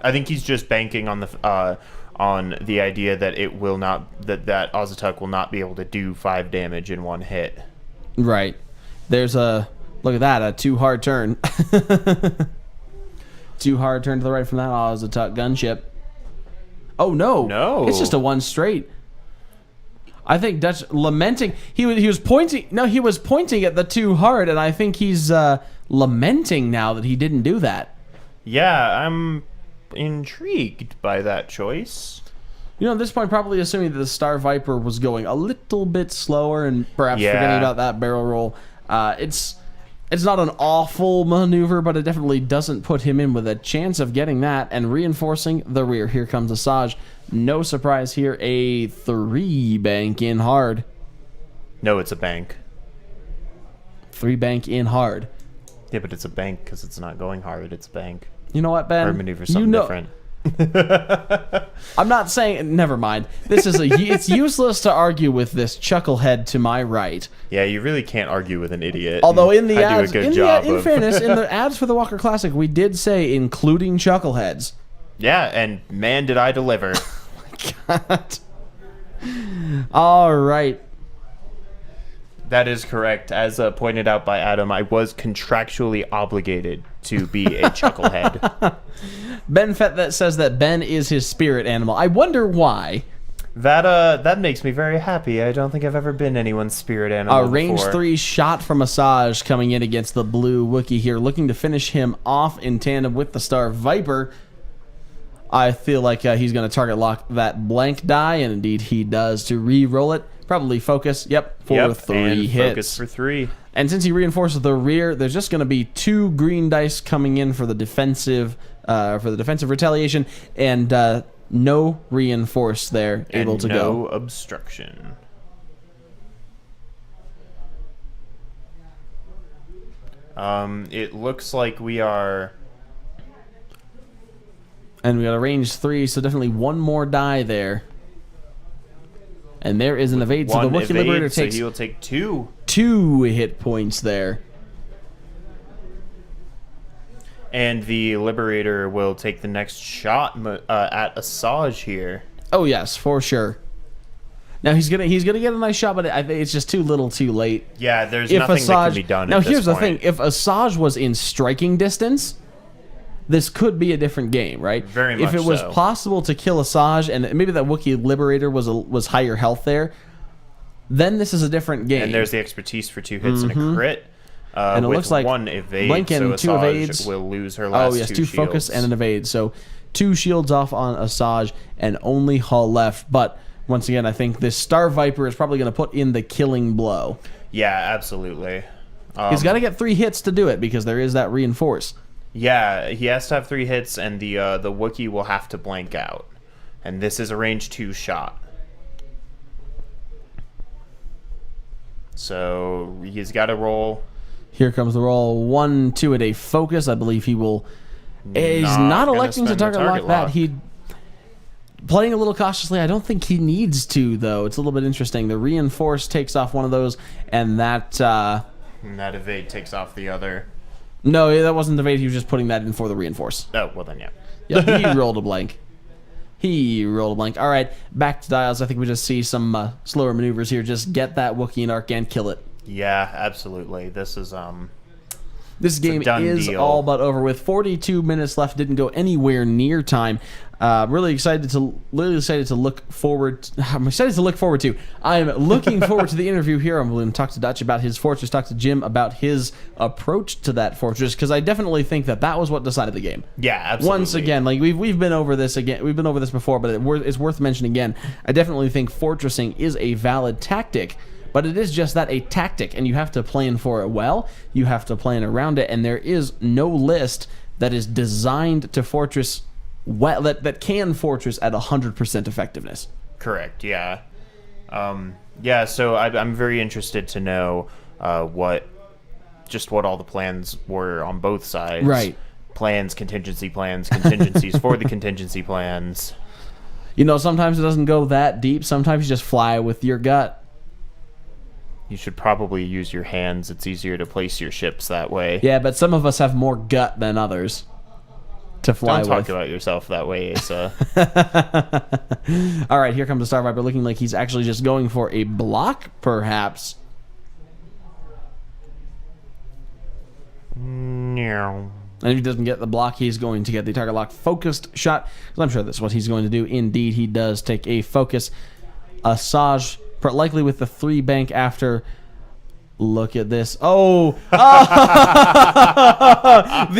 I think he's just banking on the idea that it will not that Azatec will not be able to do 5 damage in one hit. Right. There's a look at that, a 2 hard turn. 2 hard turn to the right from that Azatec gunship. Oh no. No. It's just a 1 straight. I think Duhtch lamenting. He was pointing. No, he was pointing at the 2 hard, and I think he's lamenting now that he didn't do that. Yeah, I'm intrigued by that choice. You know, at this point, probably assuming that the Star Viper was going a little bit slower and perhaps Yeah. forgetting about that barrel roll. It's not an awful maneuver, but it definitely doesn't put him in with a chance of getting that and reinforcing the rear. Here comes Asajj. No surprise here, a 3 bank in hard. No, it's a bank. 3 bank in hard. Yeah, but it's a bank because it's not going hard. It's a bank. You know what, Ben? Or maneuver something different. I'm not saying. Never mind. This is it's useless to argue with this chucklehead to my right. Yeah, you really can't argue with an idiot. Although in the I ads, do a good job in of... fairness, in the ads for the Walker Classic, we did say including chuckleheads. Yeah, and man, did I deliver. God. All right. That is correct. As pointed out by Adam, I was contractually obligated to be a chucklehead. Ben Fett that says that Ben is his spirit animal. I wonder why. That makes me very happy. I don't think I've ever been anyone's spirit animal A range before. 3 shot from Asajj coming in against the blue Wookiee here, looking to finish him off in tandem with the Star Viper. I feel like he's going to target lock that blank die, and indeed he does to re-roll it. Probably focus. Yep, for 3 and hits. Focus for 3. And since he reinforces the rear, there's just going to be 2 green dice coming in for the defensive retaliation, and no reinforce there able to go. No obstruction. It looks like we are. And we got a range 3, so definitely 1 more die there. And there is an evade, so the Wookiee Liberator takes so he will take 2. 2 hit points there. And the Liberator will take the next shot at Asajj here. Oh yes, for sure. Now he's gonna get a nice shot, but I think it's just too little, too late. Yeah, there's nothing that can be done. Now at this here's the point. thing: if Asajj was in striking distance, this could be a different game, right? Very If much it was so. possible to kill Asajj, and maybe that Wookiee Liberator was higher health there, then this is a different game. And there's the expertise for 2 hits and a crit. And it with looks like 1 evade, Blinken, so 2 Asajj evades. will lose her last 2 2 shields. focus and an evade. So 2 shields off on Asajj and only Hull left. But once again, I think this Star Viper is probably going to put in the killing blow. Yeah, absolutely. He's got to get 3 hits to do it because there is that reinforce. Yeah, he has to have 3 hits, and the Wookiee will have to blank out. And this is a range 2 shot. So he's got to roll. Here comes the roll. 1, 2 at a focus. I believe he will. He's not gonna electing to spend the target lock that. lock. He playing a little cautiously. I don't think he needs to though. It's a little bit interesting. The reinforce takes off one of those, and that. And that evade takes off the other. No, that wasn't the evade. He was just putting that in for the reinforce. Oh, well then, yeah. Yeah, he rolled a blank. He rolled a blank. All right, back to dials. I think we just see some slower maneuvers here. Just get that Wookiee and Arc and kill it. Yeah, absolutely. This is This game is deal. all but over with. 42 minutes left. Didn't go anywhere near time. Really excited to look forward. I'm excited to look forward to. I'm looking forward to the interview here. I'm going to talk to Duhtch about his fortress. Talk to Jim about his approach to that fortress, because I definitely think that was what decided the game. Yeah, absolutely. Once again, like we've been over this again. We've been over this before, but it's worth mentioning again. I definitely think fortressing is a valid tactic. But it is just that, a tactic, and you have to plan for it well. You have to plan around it, and there is no list that is designed to fortress well, that can fortress at 100% effectiveness. Correct. Yeah. So I'm very interested to know what all the plans were on both sides. Right. Plans, contingencies for the contingency plans. You know, sometimes it doesn't go that deep. Sometimes you just fly with your gut. You should probably use your hands. It's easier to place your ships that way. Yeah, but some of us have more gut than others to fly with. Don't talk about yourself that way, Asa. All right, here comes the Star Viper, looking like he's actually just going for a block, perhaps. No. And if he doesn't get the block, he's going to get the target lock focused shot. I'm sure that's what he's going to do. Indeed, he does take a focus. Asajj, likely with the 3 bank after. Look at this. Oh! The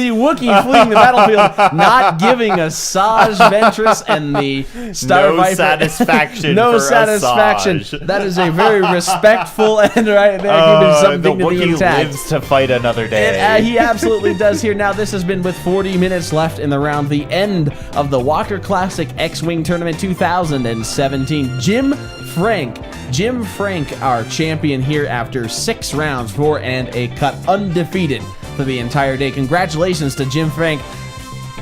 Wookiee fleeing the battlefield, not giving Asajj Ventress and the Star Viper satisfaction. no for satisfaction. Asajj. That is a very respectful and right there, keeping something the to the Wookiee intact. lives to fight another day. He absolutely does here. Now, this has been with 40 minutes left in the round, the end of the Walker Classic X-Wing Tournament 2017. Jim Frank, our champion here after 6 rounds, 4 and a cut, undefeated for the entire day. Congratulations to Jim Frank.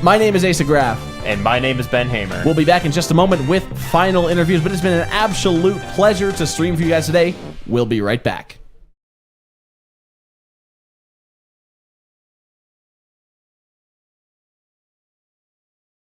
My name is Asa Graff. And my name is Ben Hamer. We'll be back in just a moment with final interviews, but it's been an absolute pleasure to stream for you guys today. We'll be right back.